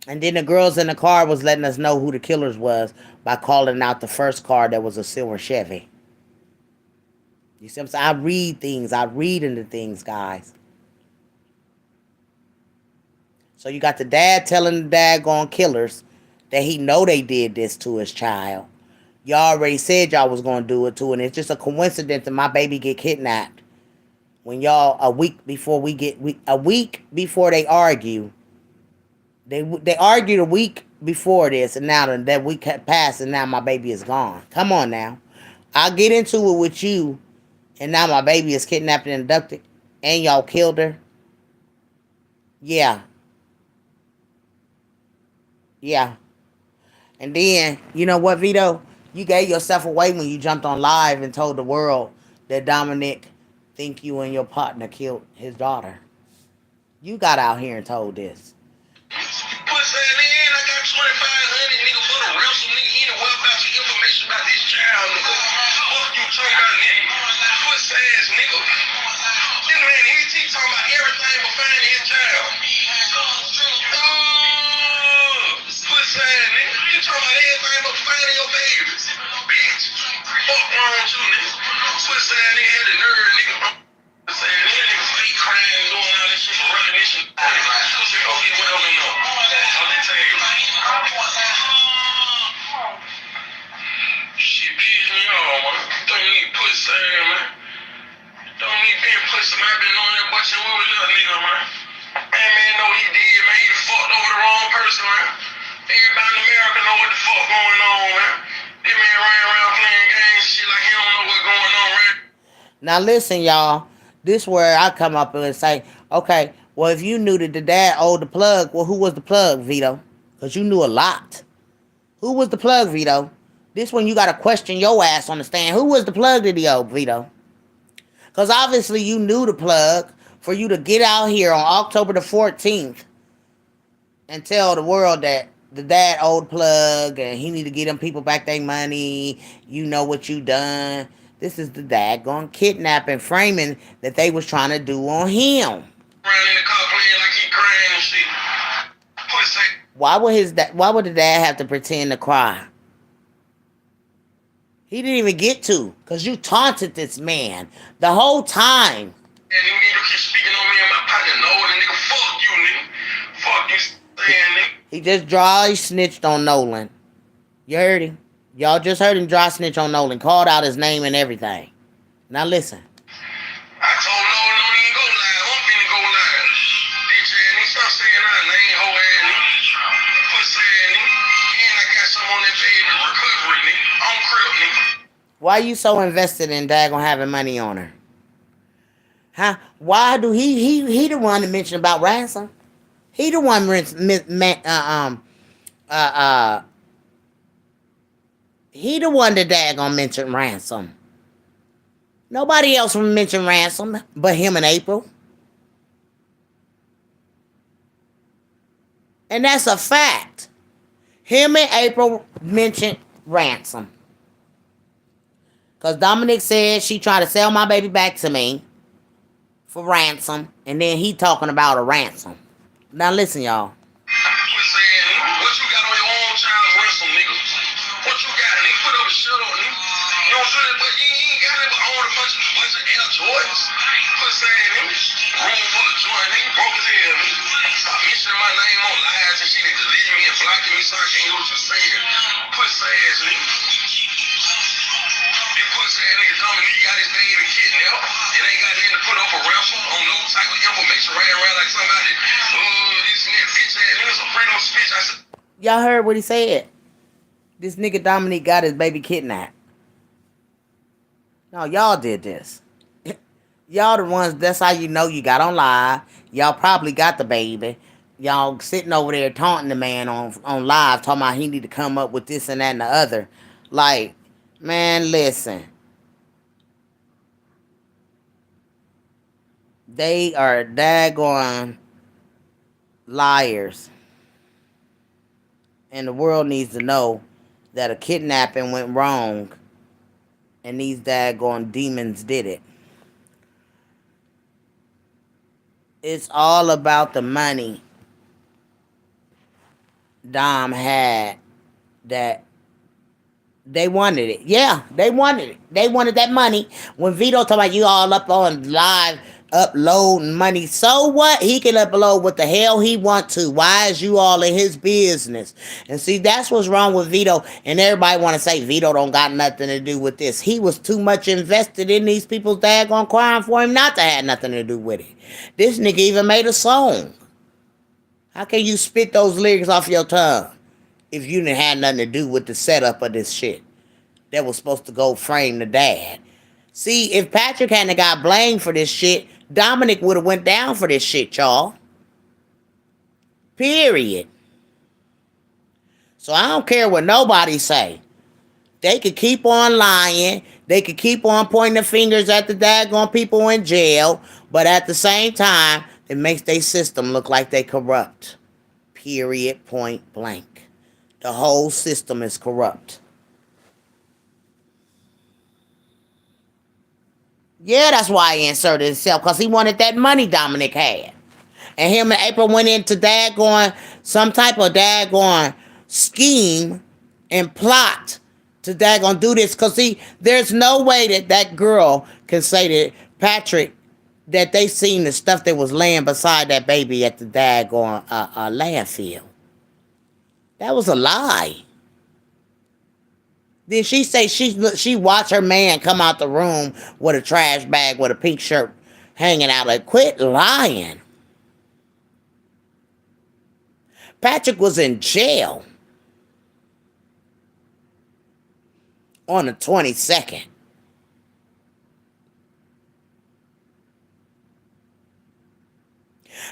And then the girls in the car was letting us know who the killers was by calling out the first car that was a silver Chevy. You see what I'm saying? I read things. I read into things, guys. So you got the dad telling the daggone killers that he know they did this to his child. Y'all already said y'all was going to do it to, and it's just a coincidence that my baby get kidnapped. When y'all, a week before they argue, they argued a week before this, and now that week had passed, and now my baby is gone. Come on now. I'll get into it with you, and now my baby is kidnapped and abducted, and y'all killed her. Yeah. Yeah. And then, you know what, Vito? You gave yourself away when you jumped on live and told the world that Dominic think you and your partner killed his daughter. You got out here and told this. What's that, man? I got 2,500 nigga for the wrestle nigga anywhere about some information about this child, nigga. Fuck you talking about, nigga. Puss ass nigga. talking about everything but finding your babies. Bitch. Fuck wrong with you, nigga. Pussy ass nigga had the nerve, nigga. Saying these niggas fake crying, doing all this shit for recognition. Pussy, go get whatever you know. I'll let tell you. Shit piss me off, man. Don't need pussy, man. Don't need being pussy, man. I been knowing that boy since we was little nigga, man. Man know he did, man. He done fucked over the wrong person, man. Everybody in America know what the fuck going on, man. This man running around playing games and shit like he don't know what's going on, man. Now listen, y'all. This where I come up and say, okay, well, if you knew that the dad owed the plug, well, who was the plug, Vito? Because you knew a lot. Who was the plug, Vito? This one you got to question your ass on the stand. Who was the plug that he owed, Vito? Because obviously you knew the plug for you to get out here on October the 14th and tell the world that the dad owed plug and he need to get them people back their money. You know what you done. This is the daggone kidnapping framing that they was trying to do on him. Running in the car playing like he crying and shit. Pussy. Why would the dad have to pretend to cry? He didn't even get to, because you taunted this man the whole time. And you nigga keep speaking on me and my partner. No, and nigga, fuck you, nigga. Fuck you, saying, nigga. He just dry snitched on Nolan. You heard him? Y'all just heard him dry snitch on Nolan. Called out his name and everything. Now listen. I told Nolan don't even go live. I'm finna go live. Bitch ass nigga, stop saying our name, hoe ass nigga. Pussy ass nigga. And I got some on that baby recovery, nigga. I'm crip, nigga. Why you so invested in daggone having money on her? Huh? Why do he the one to mention about ransom? He the one he the one that daggone mentioned ransom. Nobody else mentioned ransom but him and April. And that's a fact. Him and April mentioned ransom. Because Dominic said she tried to sell my baby back to me for ransom. And then he talking about a ransom. Now listen, y'all. Pussy ass nigga. What you got on your own child's ransom, nigga? What you got, nigga? Put up a shit on, nigga. You don't feel it, but you ain't got it, but own a bunch of Air Jordans. Pussy ass nigga. Room full of joint, nigga. Broke as hell, nigga. Stop mentioning my name on lives and shit and deleting me and blocking me so I can't hear what you saying. Pussy ass nigga. This pussy ass nigga Dominique got his baby kidnapped and ain't got nothing to put up a ransom on no type of information ran around like somebody, this and that bitch ass nigga, some freedom of speech. I said, Y'all heard what he said. This nigga Dominique got his baby kidnapped. No, y'all did this. Y'all the ones, that's how you know you got on live. Y'all probably got the baby. Y'all sitting over there taunting the man on live, talking about he need to come up with this and that and the other. Like, man, listen. They are daggone liars. And the world needs to know that a kidnapping went wrong and these daggone demons did it. It's all about the money Dom had that they wanted it. Yeah, they wanted it. They wanted that money. When Vito talking about you all up on live uploading money, so what? He can upload what the hell he want to. Why is you all in his business? And see, that's what's wrong with Vito. And everybody want to say Vito don't got nothing to do with this. He was too much invested in these people's daggone crime for him not to have nothing to do with it. This nigga even made a song. How can you spit those lyrics off your tongue if you didn't have nothing to do with the setup of this shit that was supposed to go frame the dad? See, if Patrick hadn't got blamed for this shit, Dominic would have went down for this shit, y'all. Period. So I don't care what nobody say. They could keep on lying. They could keep on pointing the fingers at the daggone people in jail. But at the same time, it makes their system look like they corrupt. Period, point blank. The whole system is corrupt. Yeah, that's why he inserted himself, because he wanted that money Dominic had. And him and April went into daggone, some type of daggone scheme and plot to daggone do this. Because, see, there's no way that that girl can say that Patrick, that they seen the stuff that was laying beside that baby at the daggone landfill. That was a lie. Then she say she watched her man come out the room with a trash bag with a pink shirt hanging out. Like, quit lying. Patrick was in jail on the 22nd.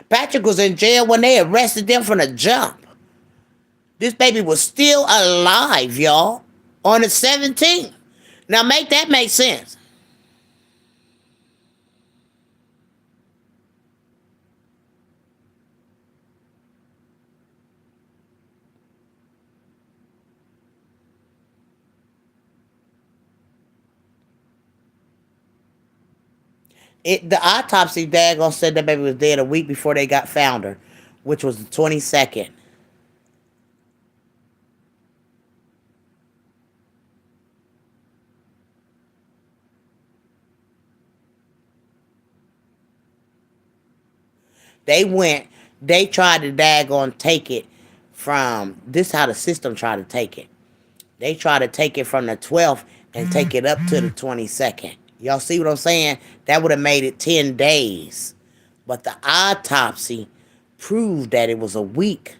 Patrick was in jail when they arrested them from the jump. This baby was still alive, y'all, on the 17th. Now make that make sense. The autopsy daggone said that baby was dead a week before they got found her, which was the 22nd. They went, they tried to daggone take it from, this how the system tried to take it. They tried to take it from the 12th and take it up to the 22nd. Y'all see what I'm saying? That would have made it 10 days. But the autopsy proved that it was a week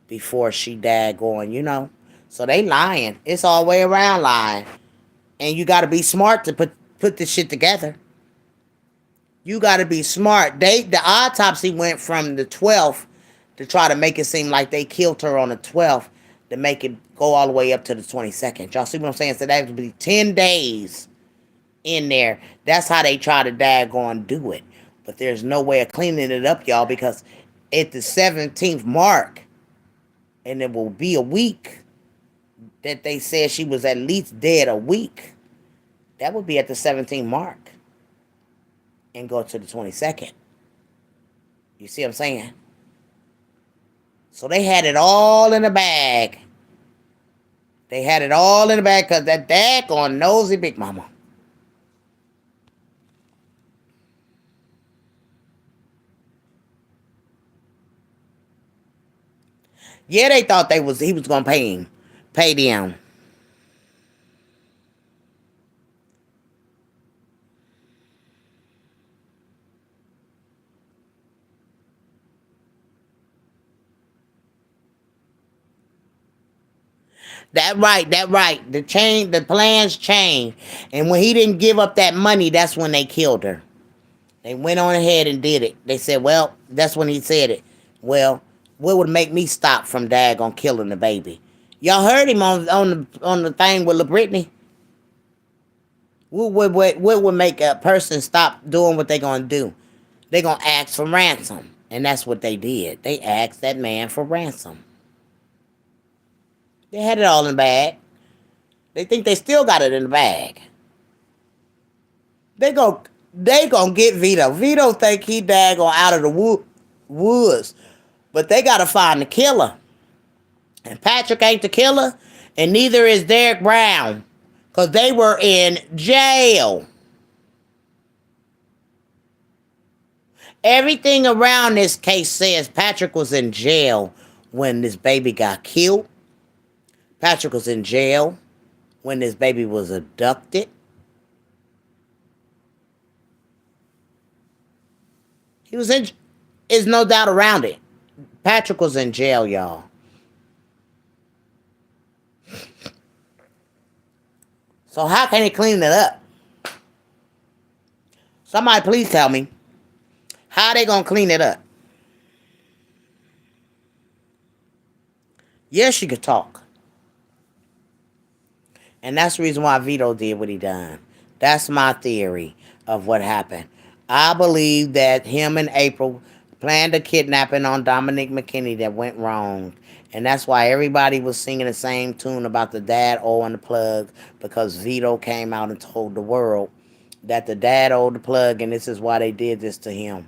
before she daggone, you know. So they lying. It's all the way around lying. And you got to be smart to put this shit together. You got to be smart. The autopsy went from the 12th to try to make it seem like they killed her on the 12th to make it go all the way up to the 22nd. Y'all see what I'm saying? So that would be 10 days in there. That's how they try to daggone do it. But there's no way of cleaning it up, y'all, because at the 17th mark, and it will be a week that they said she was at least dead a week. That would be at the 17th mark and go to the 22nd. You see what I'm saying? So they had it all in the bag. They had it all in the bag because that daggone nosy big mama. Yeah, they thought he was gonna pay them. That right. The plans changed. And when he didn't give up that money, that's when they killed her. They went on ahead and did it. They said, well, that's when he said it. Well, what would make me stop from daggone killing the baby? Y'all heard him on the thing with LaBrittany? What would make a person stop doing what they gonna do? They gonna ask for ransom. And that's what they did. They asked that man for ransom. They had it all in the bag. They think they still got it in the bag. They gon' they gonna get Vito. Vito think he daggone out of the woods. But they gotta find the killer. And Patrick ain't the killer. And neither is Derek Brown. Because they were in jail. Everything around this case says Patrick was in jail when this baby got killed. Patrick was in jail when this baby was abducted. He was in, there's no doubt around it. Patrick was in jail, y'all. So how can he clean it up? Somebody please tell me. How they gonna clean it up? Yes, she could talk. And that's the reason why Vito did what he done. That's my theory of what happened. I believe that him and April planned a kidnapping on Dominic McKinney that went wrong. And that's why everybody was singing the same tune about the dad owing the plug, because Vito came out and told the world that the dad owed the plug and this is why they did this to him.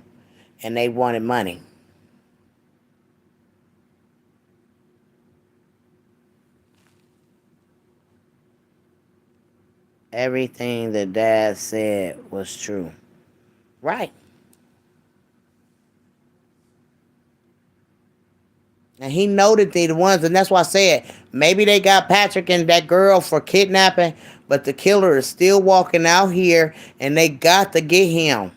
And they wanted money. Everything the dad said was true. Right. And he noted they the ones, and that's why I said maybe they got Patrick and that girl for kidnapping, but the killer is still walking out here, and they got to get him.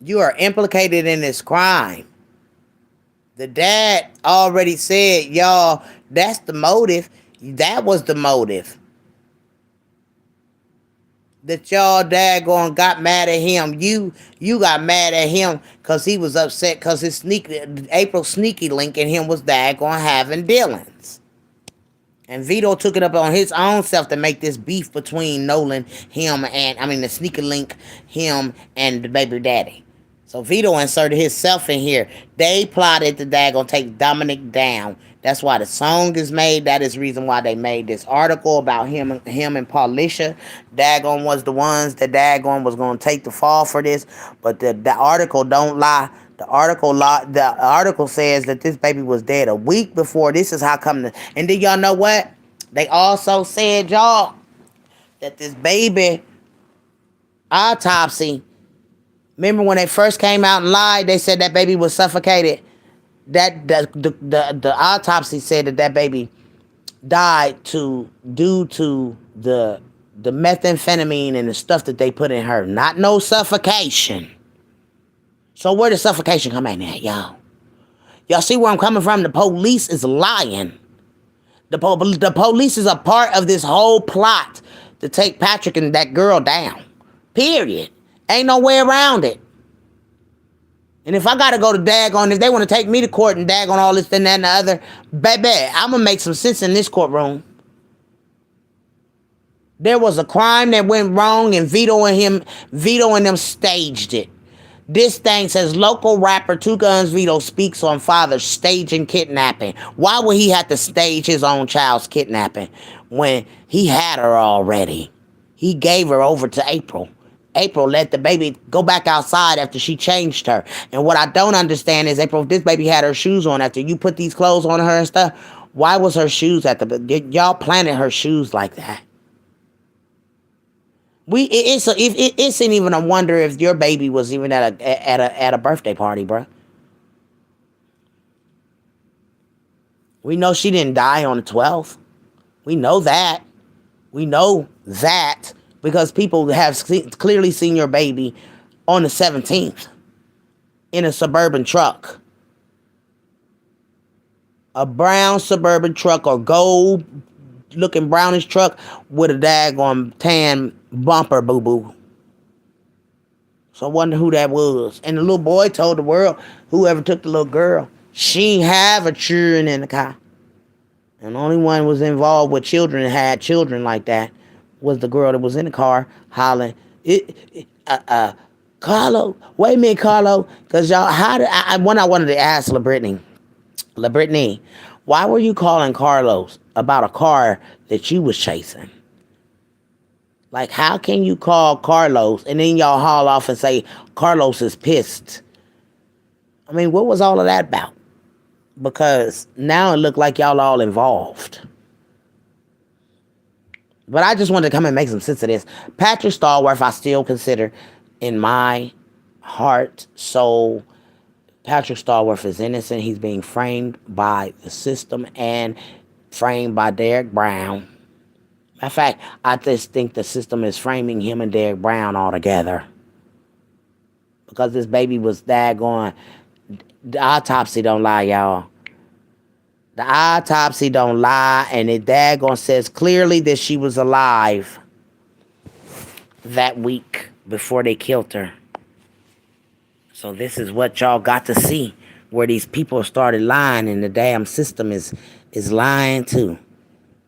You are implicated in this crime. The dad already said, y'all, that's the motive. That was the motive. That y'all daggone got mad at him. You got mad at him because he was upset because his April sneaky link in him was daggone having Dylan's. And Vito took it up on his own self to make this beef between Nolan, him, and the sneaker link, him, and the baby daddy. So Vito inserted himself in here. They plotted the daggone take Dominic down. That's why the song is made. That is the reason why they made this article about him and Paulisha. Daggone was the ones that daggone was gonna take the fall for this. But the article don't lie. The article says that this baby was dead a week before. This is how come. And then y'all know what? They also said, y'all, that this baby autopsy. Remember when they first came out and lied? They said that baby was suffocated. That the autopsy said that baby died due to the methamphetamine and the stuff that they put in her. Not no suffocation. So where did suffocation come in at, y'all? Y'all see where I'm coming from? The police is lying. The police is a part of this whole plot to take Patrick and that girl down. Period. Ain't no way around it. And if I gotta go to daggone, if they want to take me to court and daggone all this and that and the other, baby, I'm gonna make some sense in this courtroom. There was a crime that went wrong, and Vito and them staged it. This thing says local rapper Two Guns Vito speaks on father staging kidnapping. Why would he have to stage his own child's kidnapping when he had her already? He gave her over to April. April let the baby go back outside after she changed her. And what I don't understand is, April, if this baby had her shoes on after you put these clothes on her and stuff, why was her shoes y'all planted her shoes like that? It's even a wonder if your baby was even at a birthday party, bro. We know she didn't die on the 12th. We know that. Because people have clearly seen your baby on the 17th in a suburban truck. A brown suburban truck or gold looking brownish truck with a daggone tan bumper, boo-boo. So I wonder who that was. And the little boy told the world, whoever took the little girl, she ain't have a children in the car. And the only one was involved with children and had children like that was the girl that was in the car hollering, Carlo, wait a minute, Carlo, because y'all, I wanted to ask LaBrittany, why were you calling Carlos about a car that you was chasing? Like, how can you call Carlos and then y'all haul off and say Carlos is pissed? I mean, what was all of that about? Because now it looked like y'all all involved. But I just wanted to come and make some sense of this. Patrick Stallworth, I still consider, in my heart, soul, Patrick Stallworth is innocent. He's being framed by the system and framed by Derek Brown. In fact, I just think the system is framing him and Derek Brown all together. Because this baby was daggone. The autopsy don't lie, y'all. The autopsy don't lie, and it daggone says clearly that she was alive that week before they killed her. So this is what y'all got to see, where these people started lying and the damn system is lying too.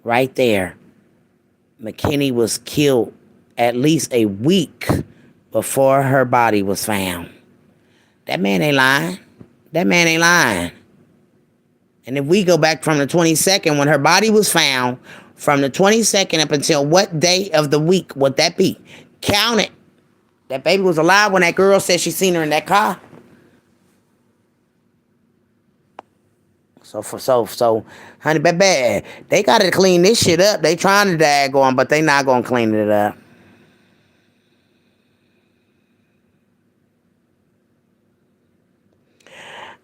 Right there. McKinney was killed at least a week before her body was found. That man ain't lying. And if we go back from the 22nd, when her body was found, from the 22nd up until what day of the week would that be? Count it. That baby was alive when that girl said she seen her in that car. So, honey, baby, they gotta clean this shit up. They trying to daggone, but they not gonna clean it up.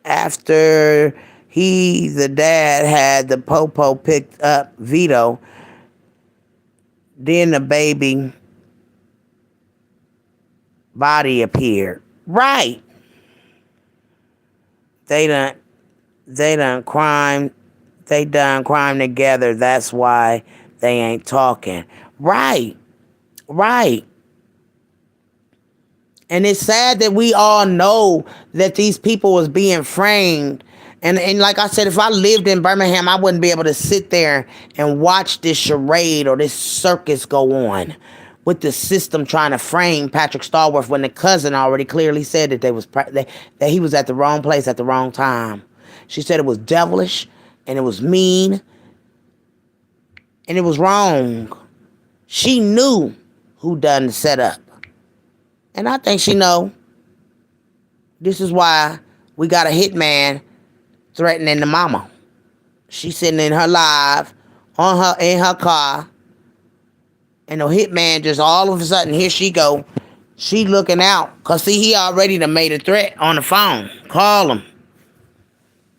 After the dad had the popo picked up Vito, then the baby body appeared. Right. They done they done crime they done crime together. That's why they ain't talking. Right. Right. And it's sad that we all know that these people was being framed. And like I said, if I lived in Birmingham, I wouldn't be able to sit there and watch this charade or this circus go on with the system trying to frame Patrick Starworth when the cousin already clearly said that that he was at the wrong place at the wrong time. She said it was devilish and it was mean and it was wrong. She knew who done the setup. And I think she know. This is why we got a hitman threatening the mama. She's sitting in her live, in her car, and the hitman just all of a sudden, here she go. She looking out. Cause see, he already done made a threat on the phone. Call him.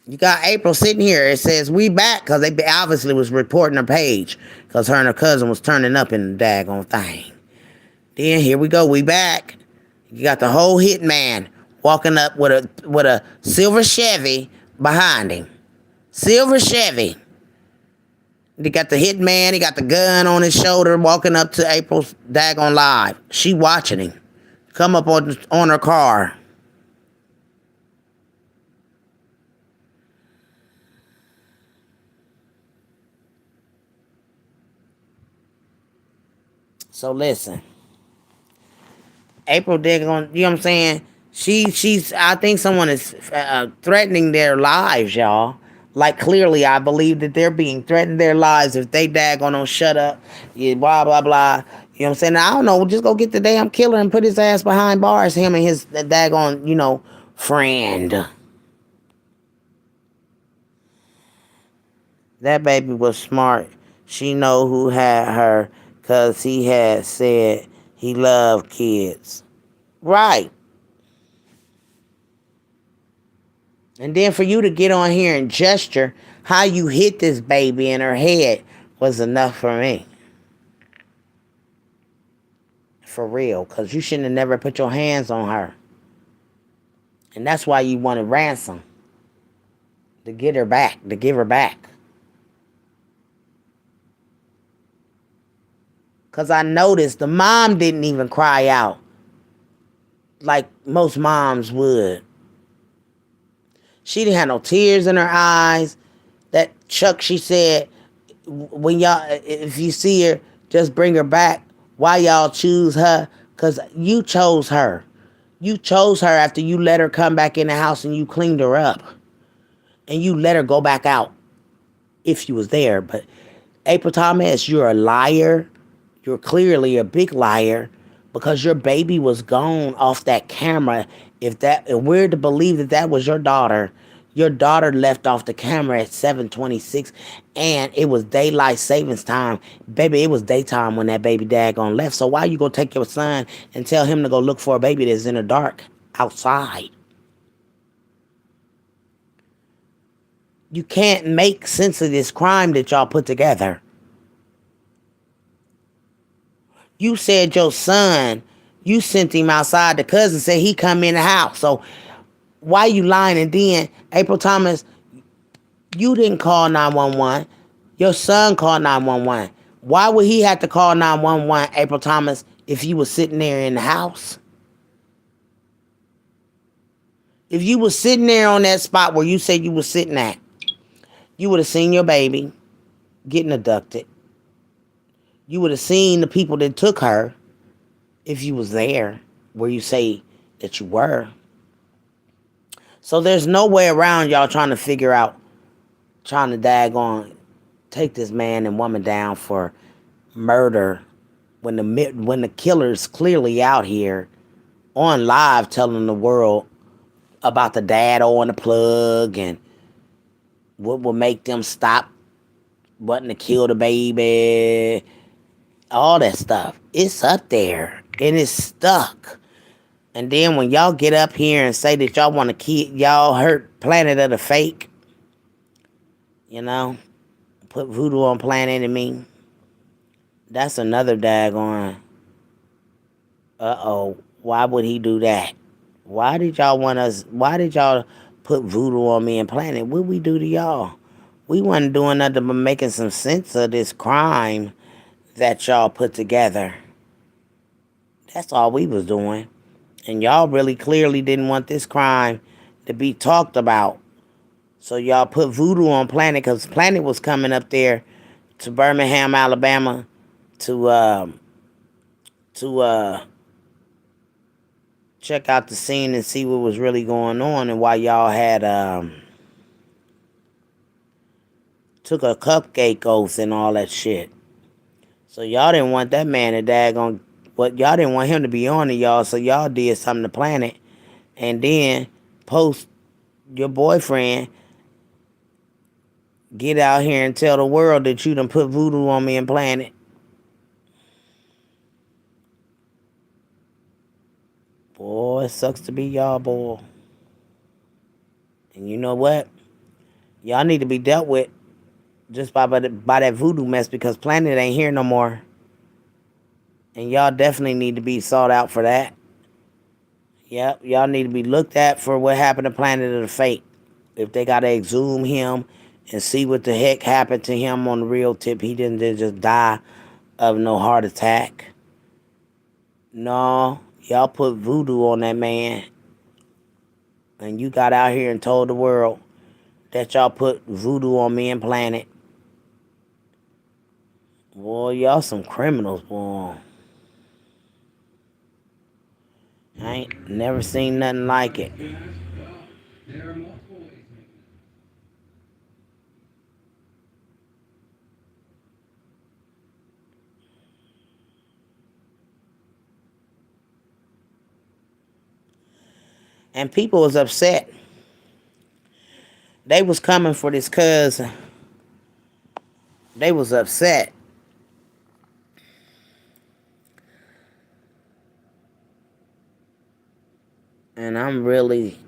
You got April sitting here. It says, we back. Cause they obviously was reporting her page. Cause her and her cousin was turning up in the daggone thing. Then here we go. We back. You got the whole hitman walking up with a silver Chevy behind him. Silver Chevy. He got the hitman. He got the gun on his shoulder walking up to April's daggone live. She watching him. Come up on her car. So listen. April daggone, you know what I'm saying? She's. I think someone is threatening their lives, y'all. Like clearly, I believe that they're being threatened their lives if they daggone don't shut up. Yeah, blah blah blah. You know what I'm saying? I don't know. Just go get the damn killer and put his ass behind bars. Him and his daggone, friend. That baby was smart. She know who had her, cause he had said he loved kids. Right. And then for you to get on here and gesture how you hit this baby in her head was enough for me. For real. Because you shouldn't have never put your hands on her. And that's why you wanted ransom. To get her back. To give her back. Because I noticed the mom didn't even cry out. Like most moms would. She didn't have no tears in her eyes. That Chuck, she said, when y'all, if you see her, just bring her back. Why y'all choose her? Because you chose her. You chose her after you let her come back in the house and you cleaned her up. And you let her go back out if you was there. But April Thomas, you're a liar. You're clearly a big liar because your baby was gone off that camera. If we're to believe that was your daughter left off the camera at 7:26, and it was daylight savings time. Baby, it was daytime when that baby daggone left. So why you gonna take your son and tell him to go look for a baby that's in the dark outside? You can't make sense of this crime that y'all put together. You said your son, you sent him outside. The cousin said he come in the house. So why you lying? And then, April Thomas, you didn't call 911. Your son called 911. Why would he have to call 911, April Thomas, if you was sitting there in the house? If you was sitting there on that spot where you said you was sitting at, you would have seen your baby getting abducted. You would have seen the people that took her if you was there where you say that you were. So there's no way around y'all trying to figure out, trying to daggone take this man and woman down for murder when the killer's clearly out here on live telling the world about the dad on the plug and What will make them stop wanting to kill the baby? All that stuff. It's up there and it's stuck. And then when y'all get up here and say that y'all want to keep y'all hurt Planet of the Fake, you know, put voodoo on Planet and me. That's another daggone. Why would he do that? Why did y'all want us? Why did y'all put voodoo on me and Planet? What we do to y'all? We wasn't doing nothing but making some sense of this crime that y'all put together. That's all we was doing. And y'all really clearly didn't want this crime to be talked about. So y'all put voodoo on Planet because Planet was coming up there to Birmingham, Alabama to to check out the scene and see what was really going on and why y'all had took a cupcake oath and all that shit. So y'all didn't want that man to daggone but y'all didn't want him to be on to y'all, so y'all did something to Planet and then post your boyfriend get out here and tell the world that you done put voodoo on me and Planet. Boy, it sucks to be y'all, boy. And you know what? Y'all need to be dealt with just by that voodoo mess because Planet ain't here no more. And y'all definitely need to be sought out for that. Yep, y'all need to be looked at for what happened to Planet of the Fake. If they gotta exhume him and see what the heck happened to him on the real tip, he didn't just die of no heart attack. No, y'all put voodoo on that man. And you got out here and told the world that y'all put voodoo on me and Planet. Boy, y'all some criminals, boy. I ain't never seen nothing like it. And people was upset. They was coming for this cousin. They was upset. And I'm really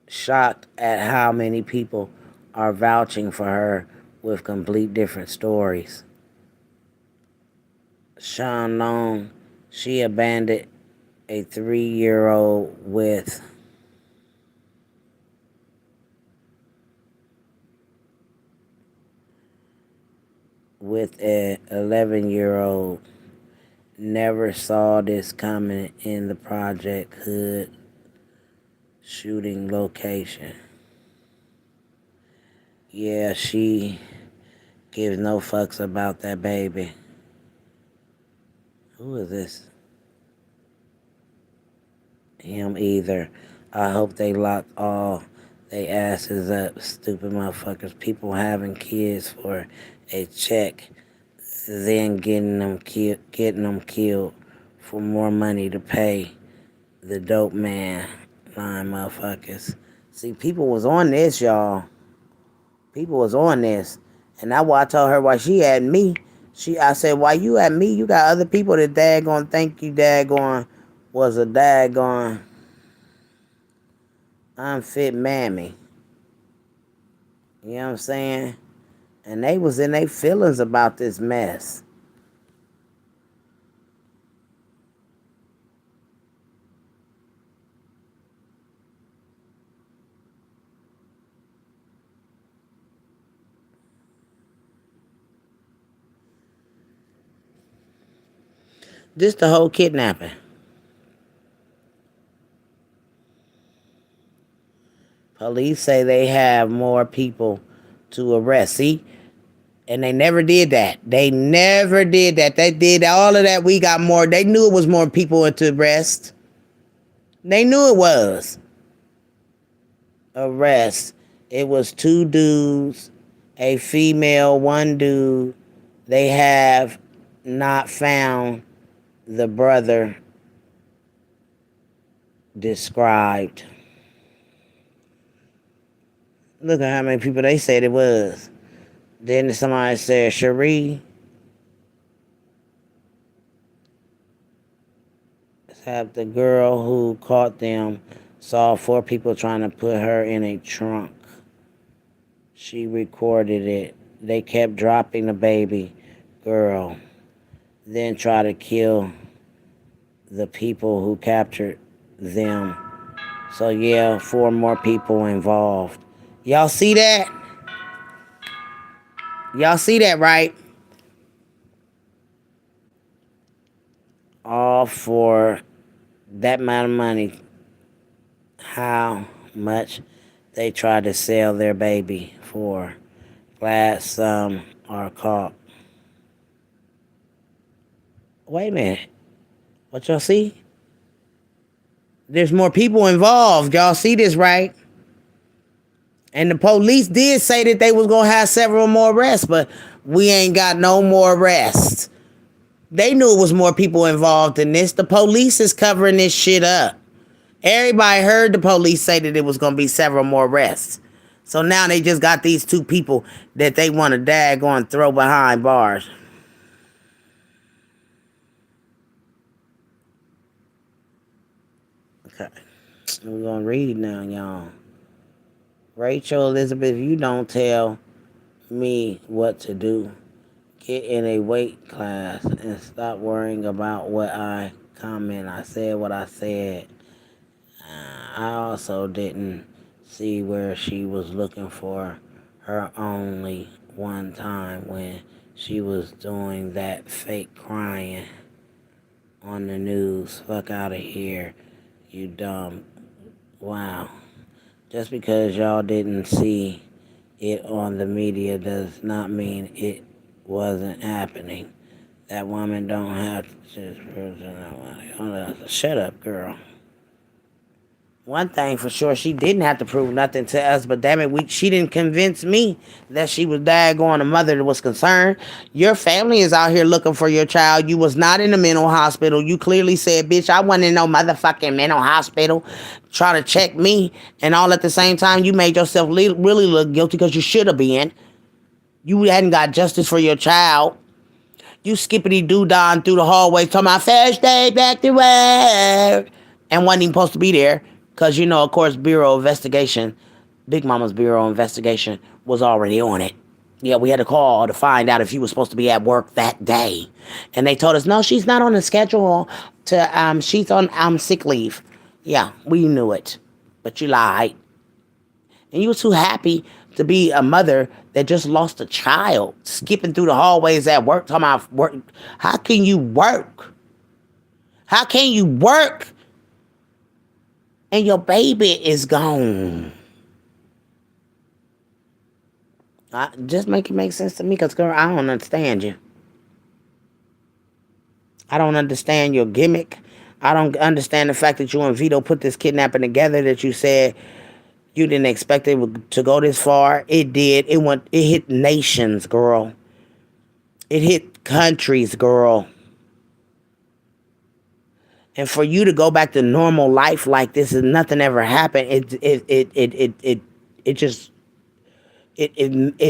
shocked at how many people are vouching for her with complete different stories. Sean Long, she abandoned a 3-year-old with an 11-year-old. Never saw this coming in the Project Hood shooting location. Yeah, she gives no fucks about that baby. Who is this? Him either. I hope they lock all they asses up, stupid motherfuckers. People having kids for a check, then getting them killed for more money to pay the dope man. Lying motherfuckers. See, people was on this, y'all. People was on this. And that's why I told her why she had me. I said, why you at me? You got other people that daggone think you daggone was a daggone unfit mammy. You know what I'm saying? And they was in their feelings about this mess. Just the whole kidnapping. Police say they have more people to arrest. See? And they never did that. They never did that. They did all of that. We got more. They knew it was more people to arrest. They knew it was. Arrest. It was 2 dudes, a female, 1 dude. They have not found the brother described. Look at how many people they said it was. Then somebody said Cherie have the girl who caught them saw 4 people trying to put her in a trunk. She recorded it. They kept dropping the baby girl, then try to kill the people who captured them. So yeah, 4 more people involved. Y'all see that? Y'all see that, right? All for that amount of money. How much they tried to sell their baby for. Glad some are caught. Wait a minute. What y'all see? There's more people involved. Y'all see this, right? And the police did say that they was gonna have several more arrests, but we ain't got no more arrests. They knew it was more people involved in this. The police is covering this shit up. Everybody heard the police say that it was gonna be several more arrests. So now they just got these 2 people that they want to daggone throw behind bars. Okay. We're gonna read now, y'all. Rachel Elizabeth, you don't tell me what to do. Get in a weight class and stop worrying about what I comment. I said what I said. I also didn't see where she was looking for her only one time when she was doing that fake crying on the news. Fuck out of here, you dumb. Wow. Just because y'all didn't see it on the media does not mean it wasn't happening. That woman don't have to... Shut up, girl. One thing for sure, she didn't have to prove nothing to us, but damn it, she didn't convince me that she was daggone a mother that was concerned. Your family is out here looking for your child. You was not in a mental hospital. You clearly said, bitch, I wasn't in no motherfucking mental hospital. Try to check me, and all at the same time, you made yourself really look guilty because you should have been. You hadn't got justice for your child. You skippity-doo-dah through the hallway talking about first day back to work and wasn't even supposed to be there because, you know, of course, Bureau Investigation, Big Mama's Bureau Investigation was already on it. Yeah, we had to call to find out if you was supposed to be at work that day. And they told us, no, she's not on the schedule she's on sick leave. Yeah, we knew it. But you lied. And you were too happy to be a mother that just lost a child, skipping through the hallways at work, talking about work. How can you work? How can you work and your baby is gone? Just make it make sense to me, because, girl, I don't understand you. I don't understand your gimmick. I don't understand the fact that you and Vito put this kidnapping together, that you said you didn't expect it to go this far. It did. It hit nations, girl. It hit countries, girl. And for you to go back to normal life like this and nothing ever happened, it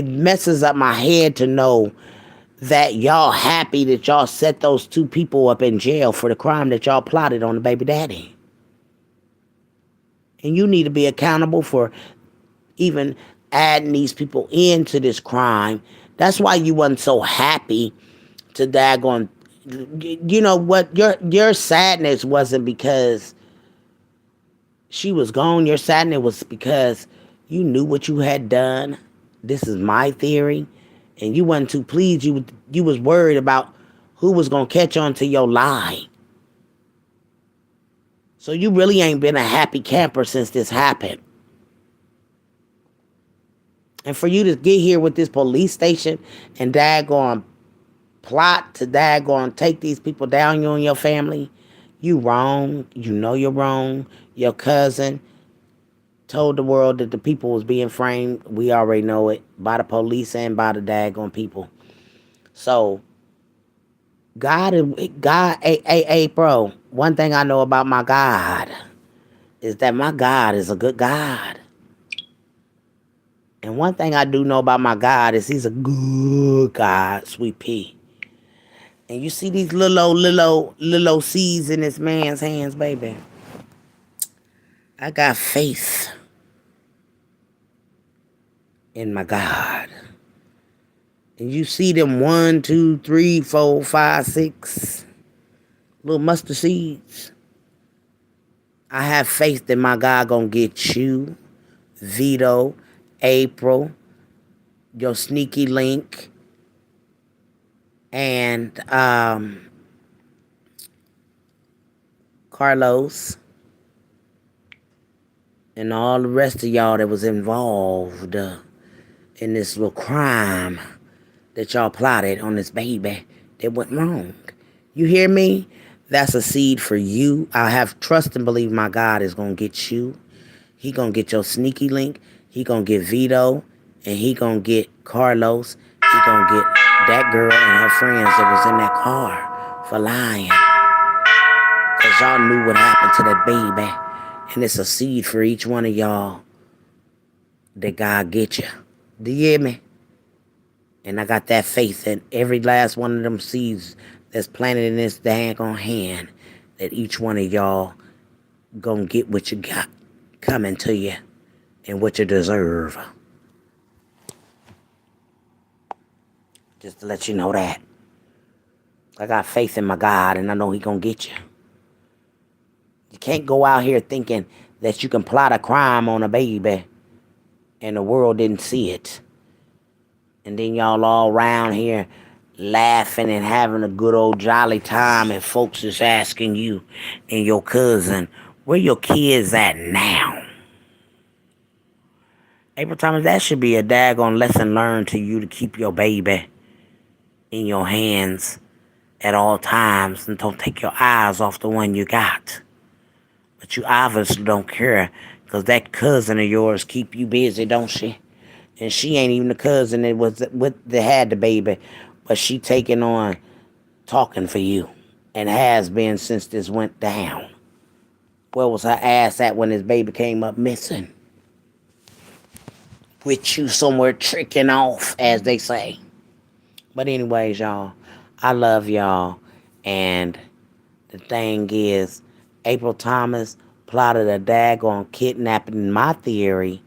messes up my head to know that y'all happy that y'all set those 2 people up in jail for the crime that y'all plotted on the baby daddy. And you need to be accountable for even adding these people into this crime. That's why you wasn't so happy to daggone. You know what? Your sadness wasn't because she was gone. Your sadness was because you knew what you had done. This is my theory. And you wasn't too pleased. You was worried about who was going to catch on to your lie. So you really ain't been a happy camper since this happened. And for you to get here with this police station and daggone plot to daggone take these people down, you and your family, you wrong. You know you're wrong. Your cousin told the world that the people was being framed. We already know it, by the police and by the daggone people. So God, hey, bro, one thing I know about my God is that my God is a good God. And one thing I do know about my God is he's a good God, sweet pea. And you see these little seeds in this man's hands, baby. I got faith in my God. And you see them 1, 2, 3, 4, 5, 6 little mustard seeds. I have faith that my God gonna get you, Vito, April, your sneaky link, and Carlos, and all the rest of y'all that was involved in this little crime that y'all plotted on this baby that went wrong. You hear me? That's a seed for you. I have trust and believe my God is going to get you. He going to get your sneaky link. He going to get Vito. And he going to get Carlos. He going to get that girl and her friends that was in that car for lying. Because y'all knew what happened to that baby. And it's a seed for each one of y'all that God get you. Do you hear me? And I got that faith in every last one of them seeds that's planted in this daggone hand, that each one of y'all gonna get what you got coming to you and what you deserve. Just to let you know that. I got faith in my God, and I know he gonna get you. You can't go out here thinking that you can plot a crime on a baby and the world didn't see it. And then y'all all around here laughing and having a good old jolly time, and folks is asking you and your cousin, where your kids at now? April Thomas, that should be a daggone lesson learned to you, to keep your baby in your hands at all times and don't take your eyes off the one you got. But you obviously don't care, because that cousin of yours keep you busy, don't she? And she ain't even the cousin that had the baby, but she taking on talking for you, and has been since this went down. Where was her ass at when this baby came up missing? With you somewhere tricking off, as they say. But anyways, y'all, I love y'all. And the thing is, April Thomas plotted a daggone kidnapping, in my theory,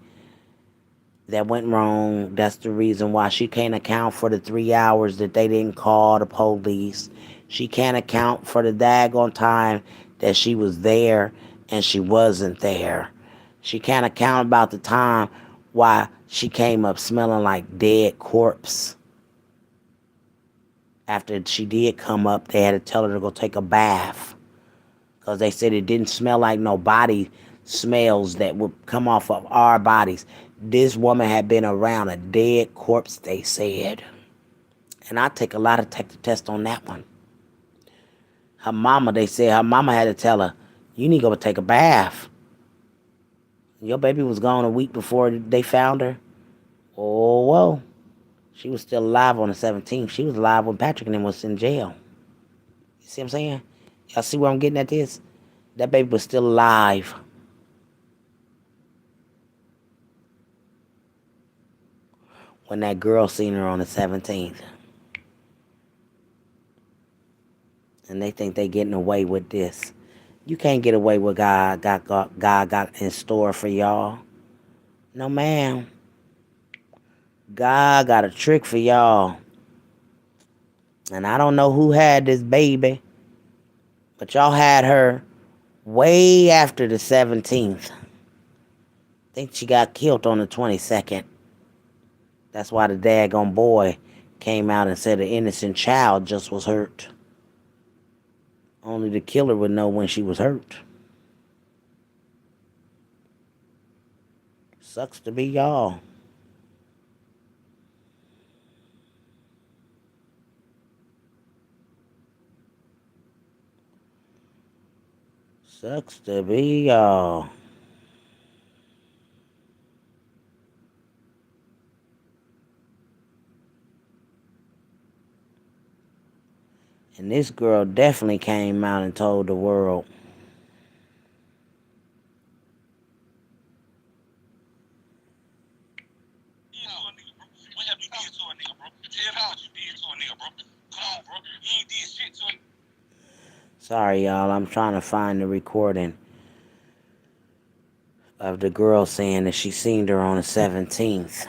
that went wrong. That's the reason why she can't account for the 3 hours that they didn't call the police. She can't account for the daggone time that she was there and she wasn't there. She can't account about the time why she came up smelling like dead corpse. After she did come up, they had to tell her to go take a bath, because they said it didn't smell like no body smells that would come off of our bodies. This woman had been around a dead corpse, they said. And I take a lie detector test on that one. Her mama, they said her mama had to tell her, you need to go take a bath. Your baby was gone a week before they found her. Oh, whoa. She was still alive on the 17th. She was alive when Patrick and them was in jail. You see what I'm saying? Y'all see where I'm getting at this? That baby was still alive when that girl seen her on the 17th. And they think they getting away with this. You can't get away with God got in store for y'all. No, ma'am. God got a trick for y'all. And I don't know who had this baby, but y'all had her way after the 17th. I think she got killed on the 22nd. That's why the daggone boy came out and said an innocent child just was hurt. Only the killer would know when she was hurt. Sucks to be y'all. Sucks to be y'all. And this girl definitely came out and told the world. Sorry, y'all. I'm trying to find the recording of the girl saying that she seen her on the 17th.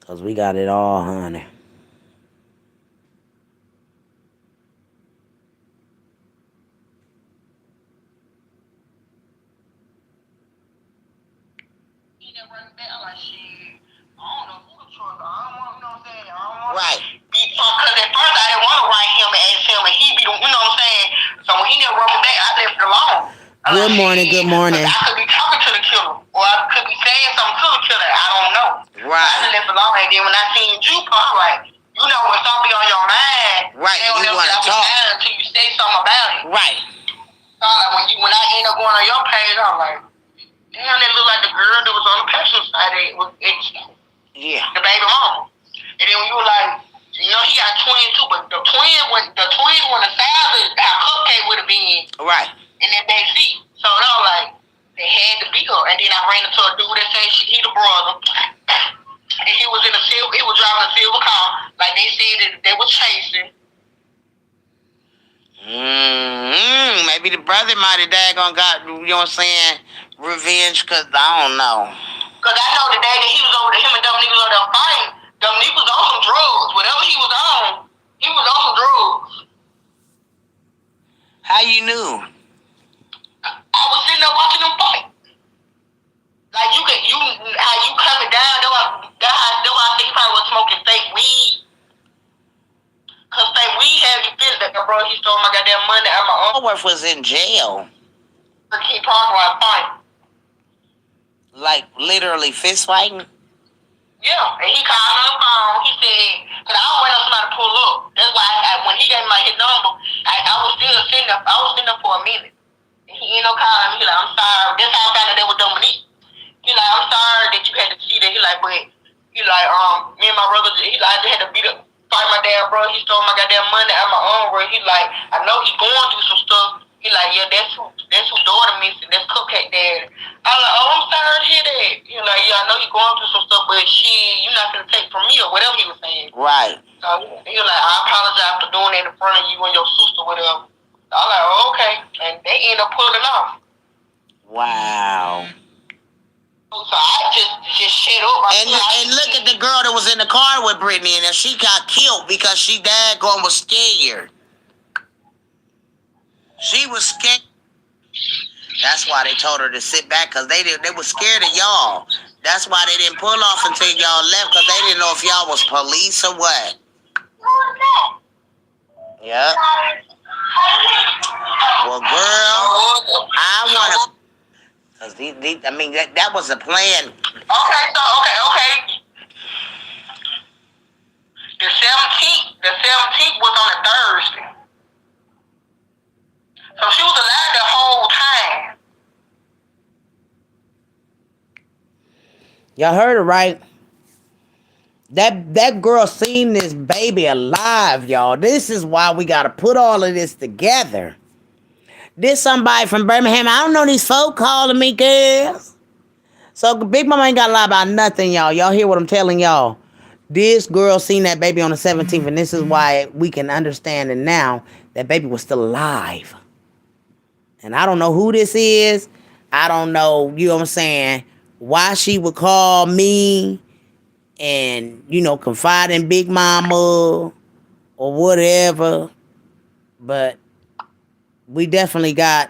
Because we got it all, honey. Right. Because at first I didn't want to write him and ask him, and he be the, you know what I'm saying? So when he never wrote me back, I left it alone. Good morning, good morning. I could be talking to the killer, or I could be saying something to the killer. I don't know. Right. I left it alone, and then when I seen you, I'm like, you know, when something be on your mind, Right, they don't you never wanna stop talk. until you say something about it. Right. So like when I end up going on your page, I'm like, damn, that look like the girl that was on the passenger side that was Yeah. the baby mama. And then when you were like, you know, he got twins too, but the twins were the size of how Cupcake would have been Right. in that back seat. So they were like, they had to be her. And then I ran into a dude that said he the brother. And he was driving a silver car. Like they said that they was chasing. Maybe the brother might have daggone got, you know what I'm saying, revenge, because I don't know. Because I know the day that he was over there, him and them niggas over there fighting, them niggas was on some drugs. Whatever he was on, he was on some drugs. How you knew? I was sitting there watching them fight. Like how you coming down, that's why I think he probably was smoking fake weed. Cause fake weed have you feeling that bro, he stole my goddamn money out my own. Woolworth was in jail. But he talking about fighting. Like, literally fist fighting? Yeah, and he called on the phone. He said, cause I don't wait on somebody to pull up. That's why when he gave me his number, I was still sitting up. I was sitting up for a minute. And he ended up calling me. He like, I'm sorry. That's how I found out that was Dominique. He like, I'm sorry that you had to see that. He like, but he like, me and my brother, he like, I just had to fight my damn bro. He stole my goddamn money out my own bro. He like, I know he going through some stuff. He like, yeah, that's who daughter missing. That's Cupcake dad. I like, oh, I'm sorry to hear that. He like, yeah, I know you going through some stuff, but shit, you not gonna take from me or whatever he was saying. Right. So he was like, I apologize for doing that in front of you and your sister, whatever. I was like, oh, okay, and they end up pulling off. Wow. So I just shut up. And look at the girl that was in the car with Brittany, and she got killed because she daggone was scared. She was scared. That's why they told her to sit back, because they were scared of y'all. That's why they didn't pull off until y'all left, because they didn't know if y'all was police or what. Yep. Well, girl, I want to... Because I mean, that was a plan. Okay. The 17th was on a Thursday. So she was alive the whole time. Y'all heard it right. That girl seen this baby alive, y'all. This is why we got to put all of this together. This somebody from Birmingham. I don't know these folk calling me, girls. So Big Mama ain't got to lie about nothing, y'all. Y'all hear what I'm telling y'all. This girl seen that baby on the 17th, and this is why we can understand it now. That baby was still alive. And I don't know who this is. I don't know, you know what I'm saying, why she would call me and, you know, confide in Big Mama or whatever. But we definitely got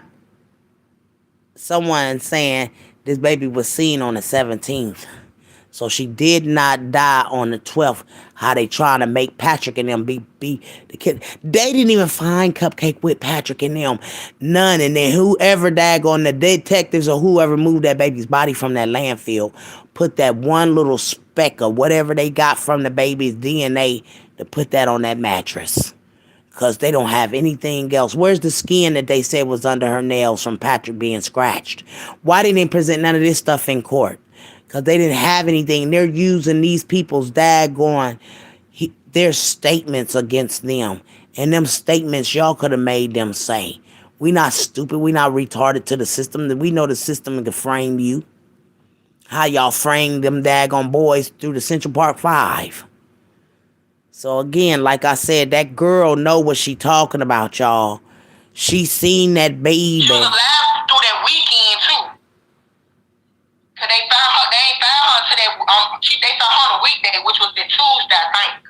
someone saying this baby was seen on the 17th. So she did not die on the 12th. How they trying to make Patrick and them be the kid. They didn't even find Cupcake with Patrick and them. None. And then whoever daggone the detectives or whoever moved that baby's body from that landfill put that one little speck of whatever they got from the baby's DNA to put that on that mattress. Because they don't have anything else. Where's the skin that they said was under her nails from Patrick being scratched? Why didn't they present none of this stuff in court? Because they didn't have anything. They're using these people's daggone, their statements against them. And them statements y'all could have made them say. We not stupid. We not retarded to the system. We know the system can frame you. How y'all framed them daggone boys through the Central Park 5. So again, like I said, that girl know what she talking about, y'all. She seen that baby. She was alive through that weekend too. Cause they found her. They ain't found her to that. They found her on a weekday, which was the Tuesday, I think.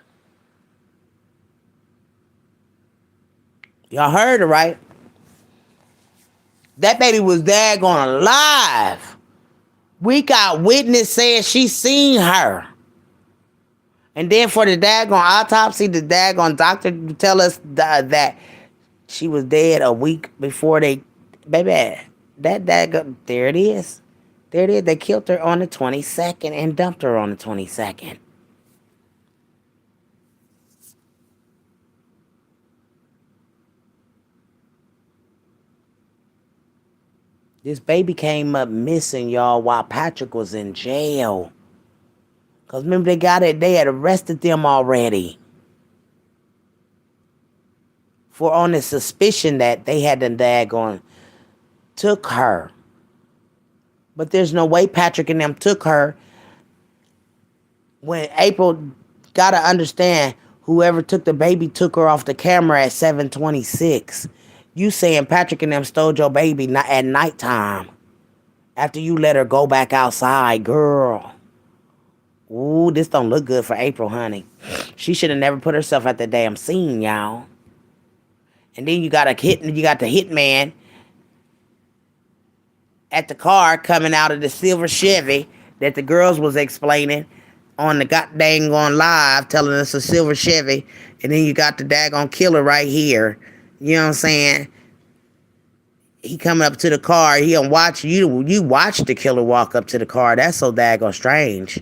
Y'all heard it right. That baby was daggone alive. We got witness saying she seen her. And then for the daggone autopsy, the daggone doctor tell us that she was dead a week before they... Baby, that daggone... There it is. There it is. They killed her on the 22nd and dumped her on the 22nd. This baby came up missing, y'all, while Patrick was in jail. Because remember, they had arrested them already. For on the suspicion that they had the daggone took her. But there's no way Patrick and them took her. When April got to understand, whoever took the baby took her off the camera at 7:26. You saying Patrick and them stole your baby at nighttime. After you let her go back outside, girl. Ooh, this don't look good for April, honey. She should have never put herself at the damn scene, y'all. And then you got the hitman at the car coming out of the silver Chevy that the girls was explaining on the goddamn on live, telling us a silver Chevy. And then you got the daggone killer right here. You know what I'm saying? He coming up to the car. He don't watch you. You watch the killer walk up to the car. That's so daggone strange.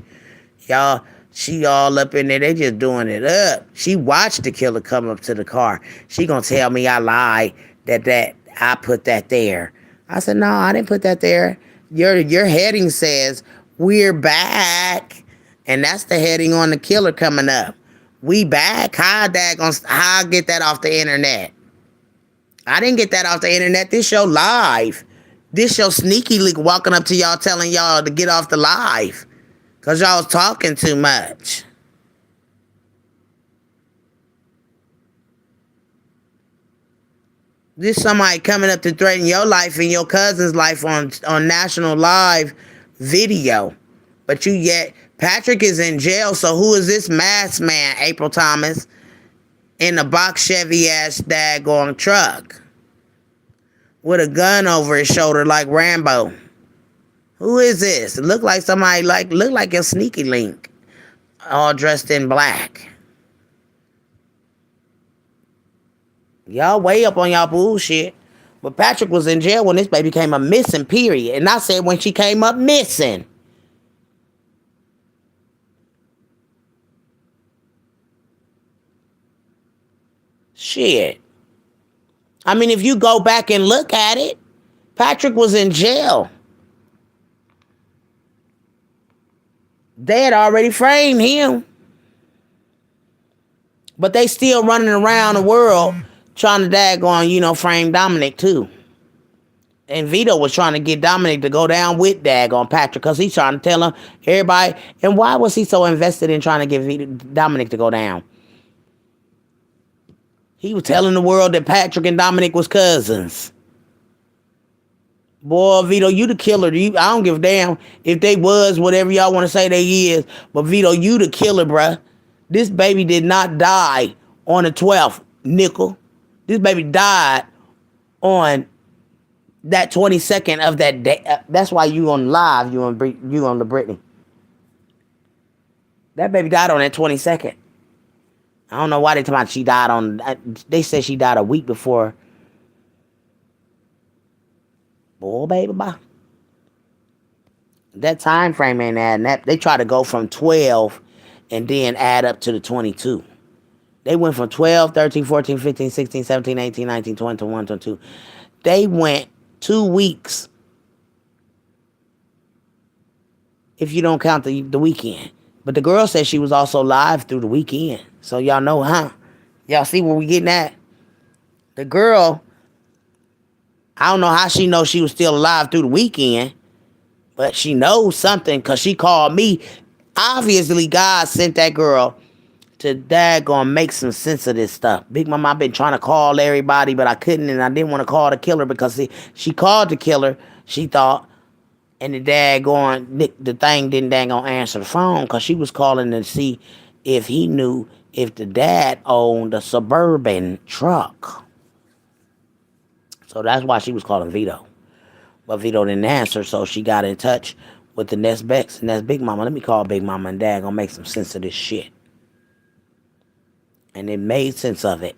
Y'all, she all up in there. They just doing it up. She watched the killer come up to the car. She gonna tell me I lied that I put that there. I said, no, I didn't put that there. Your heading says, we're back. And that's the heading on the killer coming up. We back. How I get that off the internet? I didn't get that off the internet. This show live. This show sneaky leak walking up to y'all telling y'all to get off the live. Because y'all was talking too much. This somebody coming up to threaten your life and your cousin's life on national live video. But Patrick is in jail, so who is this masked man, April Thomas, in a box Chevy ass daggone truck with a gun over his shoulder like Rambo? Who is this? It look like somebody look like a sneaky link, all dressed in black. Y'all way up on y'all bullshit. But Patrick was in jail when this baby came up missing, period. And I said when she came up missing. Shit. I mean, if you go back and look at it, Patrick was in jail. They had already framed him. But they still running around the world trying to daggone, frame Dominic too. And Vito was trying to get Dominic to go down with daggone Patrick because he's trying to tell him, everybody. And why was he so invested in trying to get Dominic to go down? He was telling the world that Patrick and Dominic was cousins. Boy, Vito, you the killer. I don't give a damn if they was whatever y'all want to say they is. But Vito, you the killer, bruh. This baby did not die on the 12th, nickel. This baby died on that 22nd of that day. That's why you on live, you on the Britney. That baby died on that 22nd. I don't know why they talking about she died on... They said she died a week before. Boy, baby, bye. That time frame ain't adding up. They try to go from 12 and then add up to the 22. They went from 12, 13, 14, 15, 16, 17, 18, 19, 20, 21, 22. They went 2 weeks. If you don't count the weekend. But the girl said she was also live through the weekend. So y'all know, huh? Y'all see where we getting at? The girl, I don't know how she knows she was still alive through the weekend But she knows something because she called me. Obviously, God sent that girl to daggone make some sense of this stuff. Big Mama, I've been trying to call everybody, but I couldn't, and I didn't want to call the killer because she called the killer, she thought, and the daggone, the thing didn't daggone answer the phone because she was calling to see if he knew if the dad owned a Suburban truck. So that's why she was calling Vito. But Vito didn't answer, so she got in touch with the next Bex, and that's Big Mama. Let me call Big Mama and Dad gonna make some sense of this shit. And it made sense of it.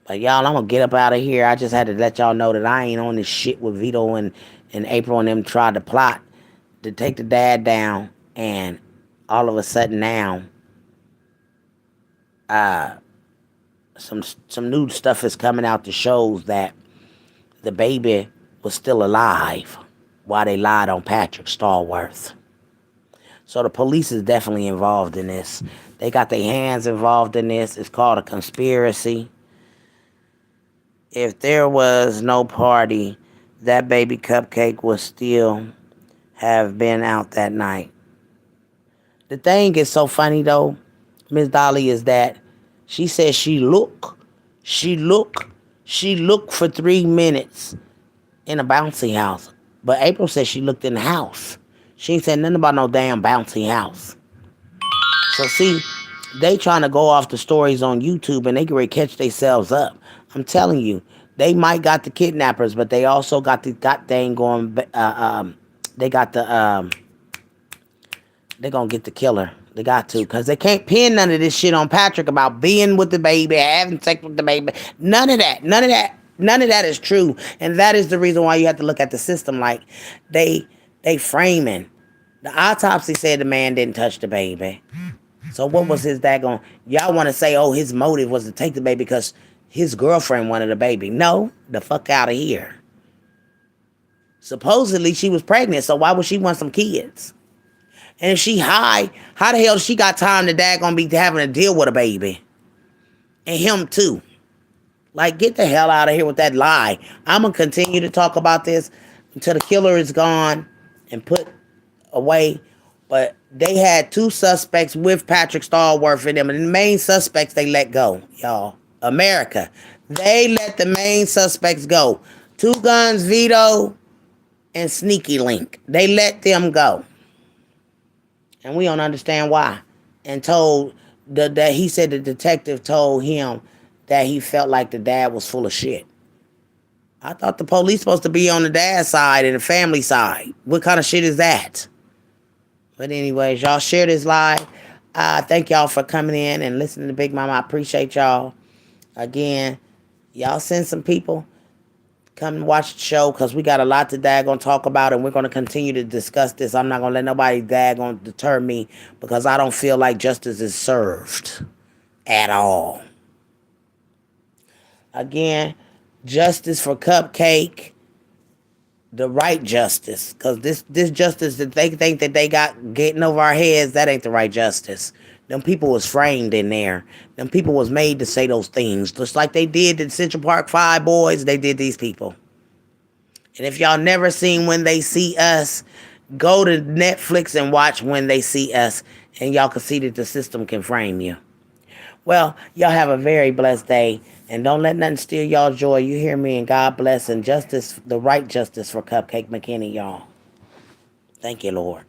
But y'all, I'm gonna get up out of here. I just had to let y'all know that I ain't on this shit with Vito and April and them tried to plot to take the dad down, and all of a sudden now, some new stuff is coming out that shows that the baby was still alive while they lied on Patrick Stallworth. So the police is definitely involved in this. They got their hands involved in this. It's called a conspiracy. If there was no party, that baby Cupcake would still have been out that night. The thing is so funny though, Miss Dolly, is that she said she looked for 3 minutes in a bouncy house. But April said she looked in the house. She ain't said nothing about no damn bouncy house. So see, they trying to go off the stories on YouTube and they can catch themselves up. I'm telling you, they might got the kidnappers, but they also got the thing going. They got the they gonna get the killer. They got to, because they can't pin none of this shit on Patrick about being with the baby, having sex with the baby. None of that is true. And that is the reason why you have to look at the system. Like, they framing. The autopsy said the man didn't touch the baby. So what was his daggone? Y'all want to say, oh, his motive was to take the baby because his girlfriend wanted a baby. No, the fuck out of here. Supposedly she was pregnant, so why would she want some kids? And if she high, how the hell she got time to daggone be having to deal with a baby? And him too. Like, get the hell out of here with that lie. I'm going to continue to talk about this until the killer is gone and put away. But they had 2 suspects with Patrick Stallworth in them. And the main suspects they let go, y'all. America. They let the main suspects go. 2 Guns, Vito, and Sneaky Link. They let them go. And we don't understand why. And told that he said the detective told him that he felt like the dad was full of shit. I thought the police supposed to be on the dad's side and the family side. What kind of shit is that? But anyways, y'all share this live. Thank y'all for coming in and listening to Big Mama. I appreciate y'all. Again, y'all send some people. Come and watch the show because we got a lot to daggone talk about, and we're going to continue to discuss this. I'm not going to let nobody daggone deter me because I don't feel like justice is served at all. Again, justice for Cupcake, the right justice, because this justice that they think that they got getting over our heads, that ain't the right justice. Them people was framed in there. Them people was made to say those things. Just like they did the Central Park 5 boys, they did these people. And if y'all never seen When They See Us, go to Netflix and watch When They See Us, and y'all can see that the system can frame you. Well, y'all have a very blessed day, and don't let nothing steal y'all joy. You hear me? And God bless, and justice, the right justice for Cupcake McKinney, y'all. Thank you, Lord.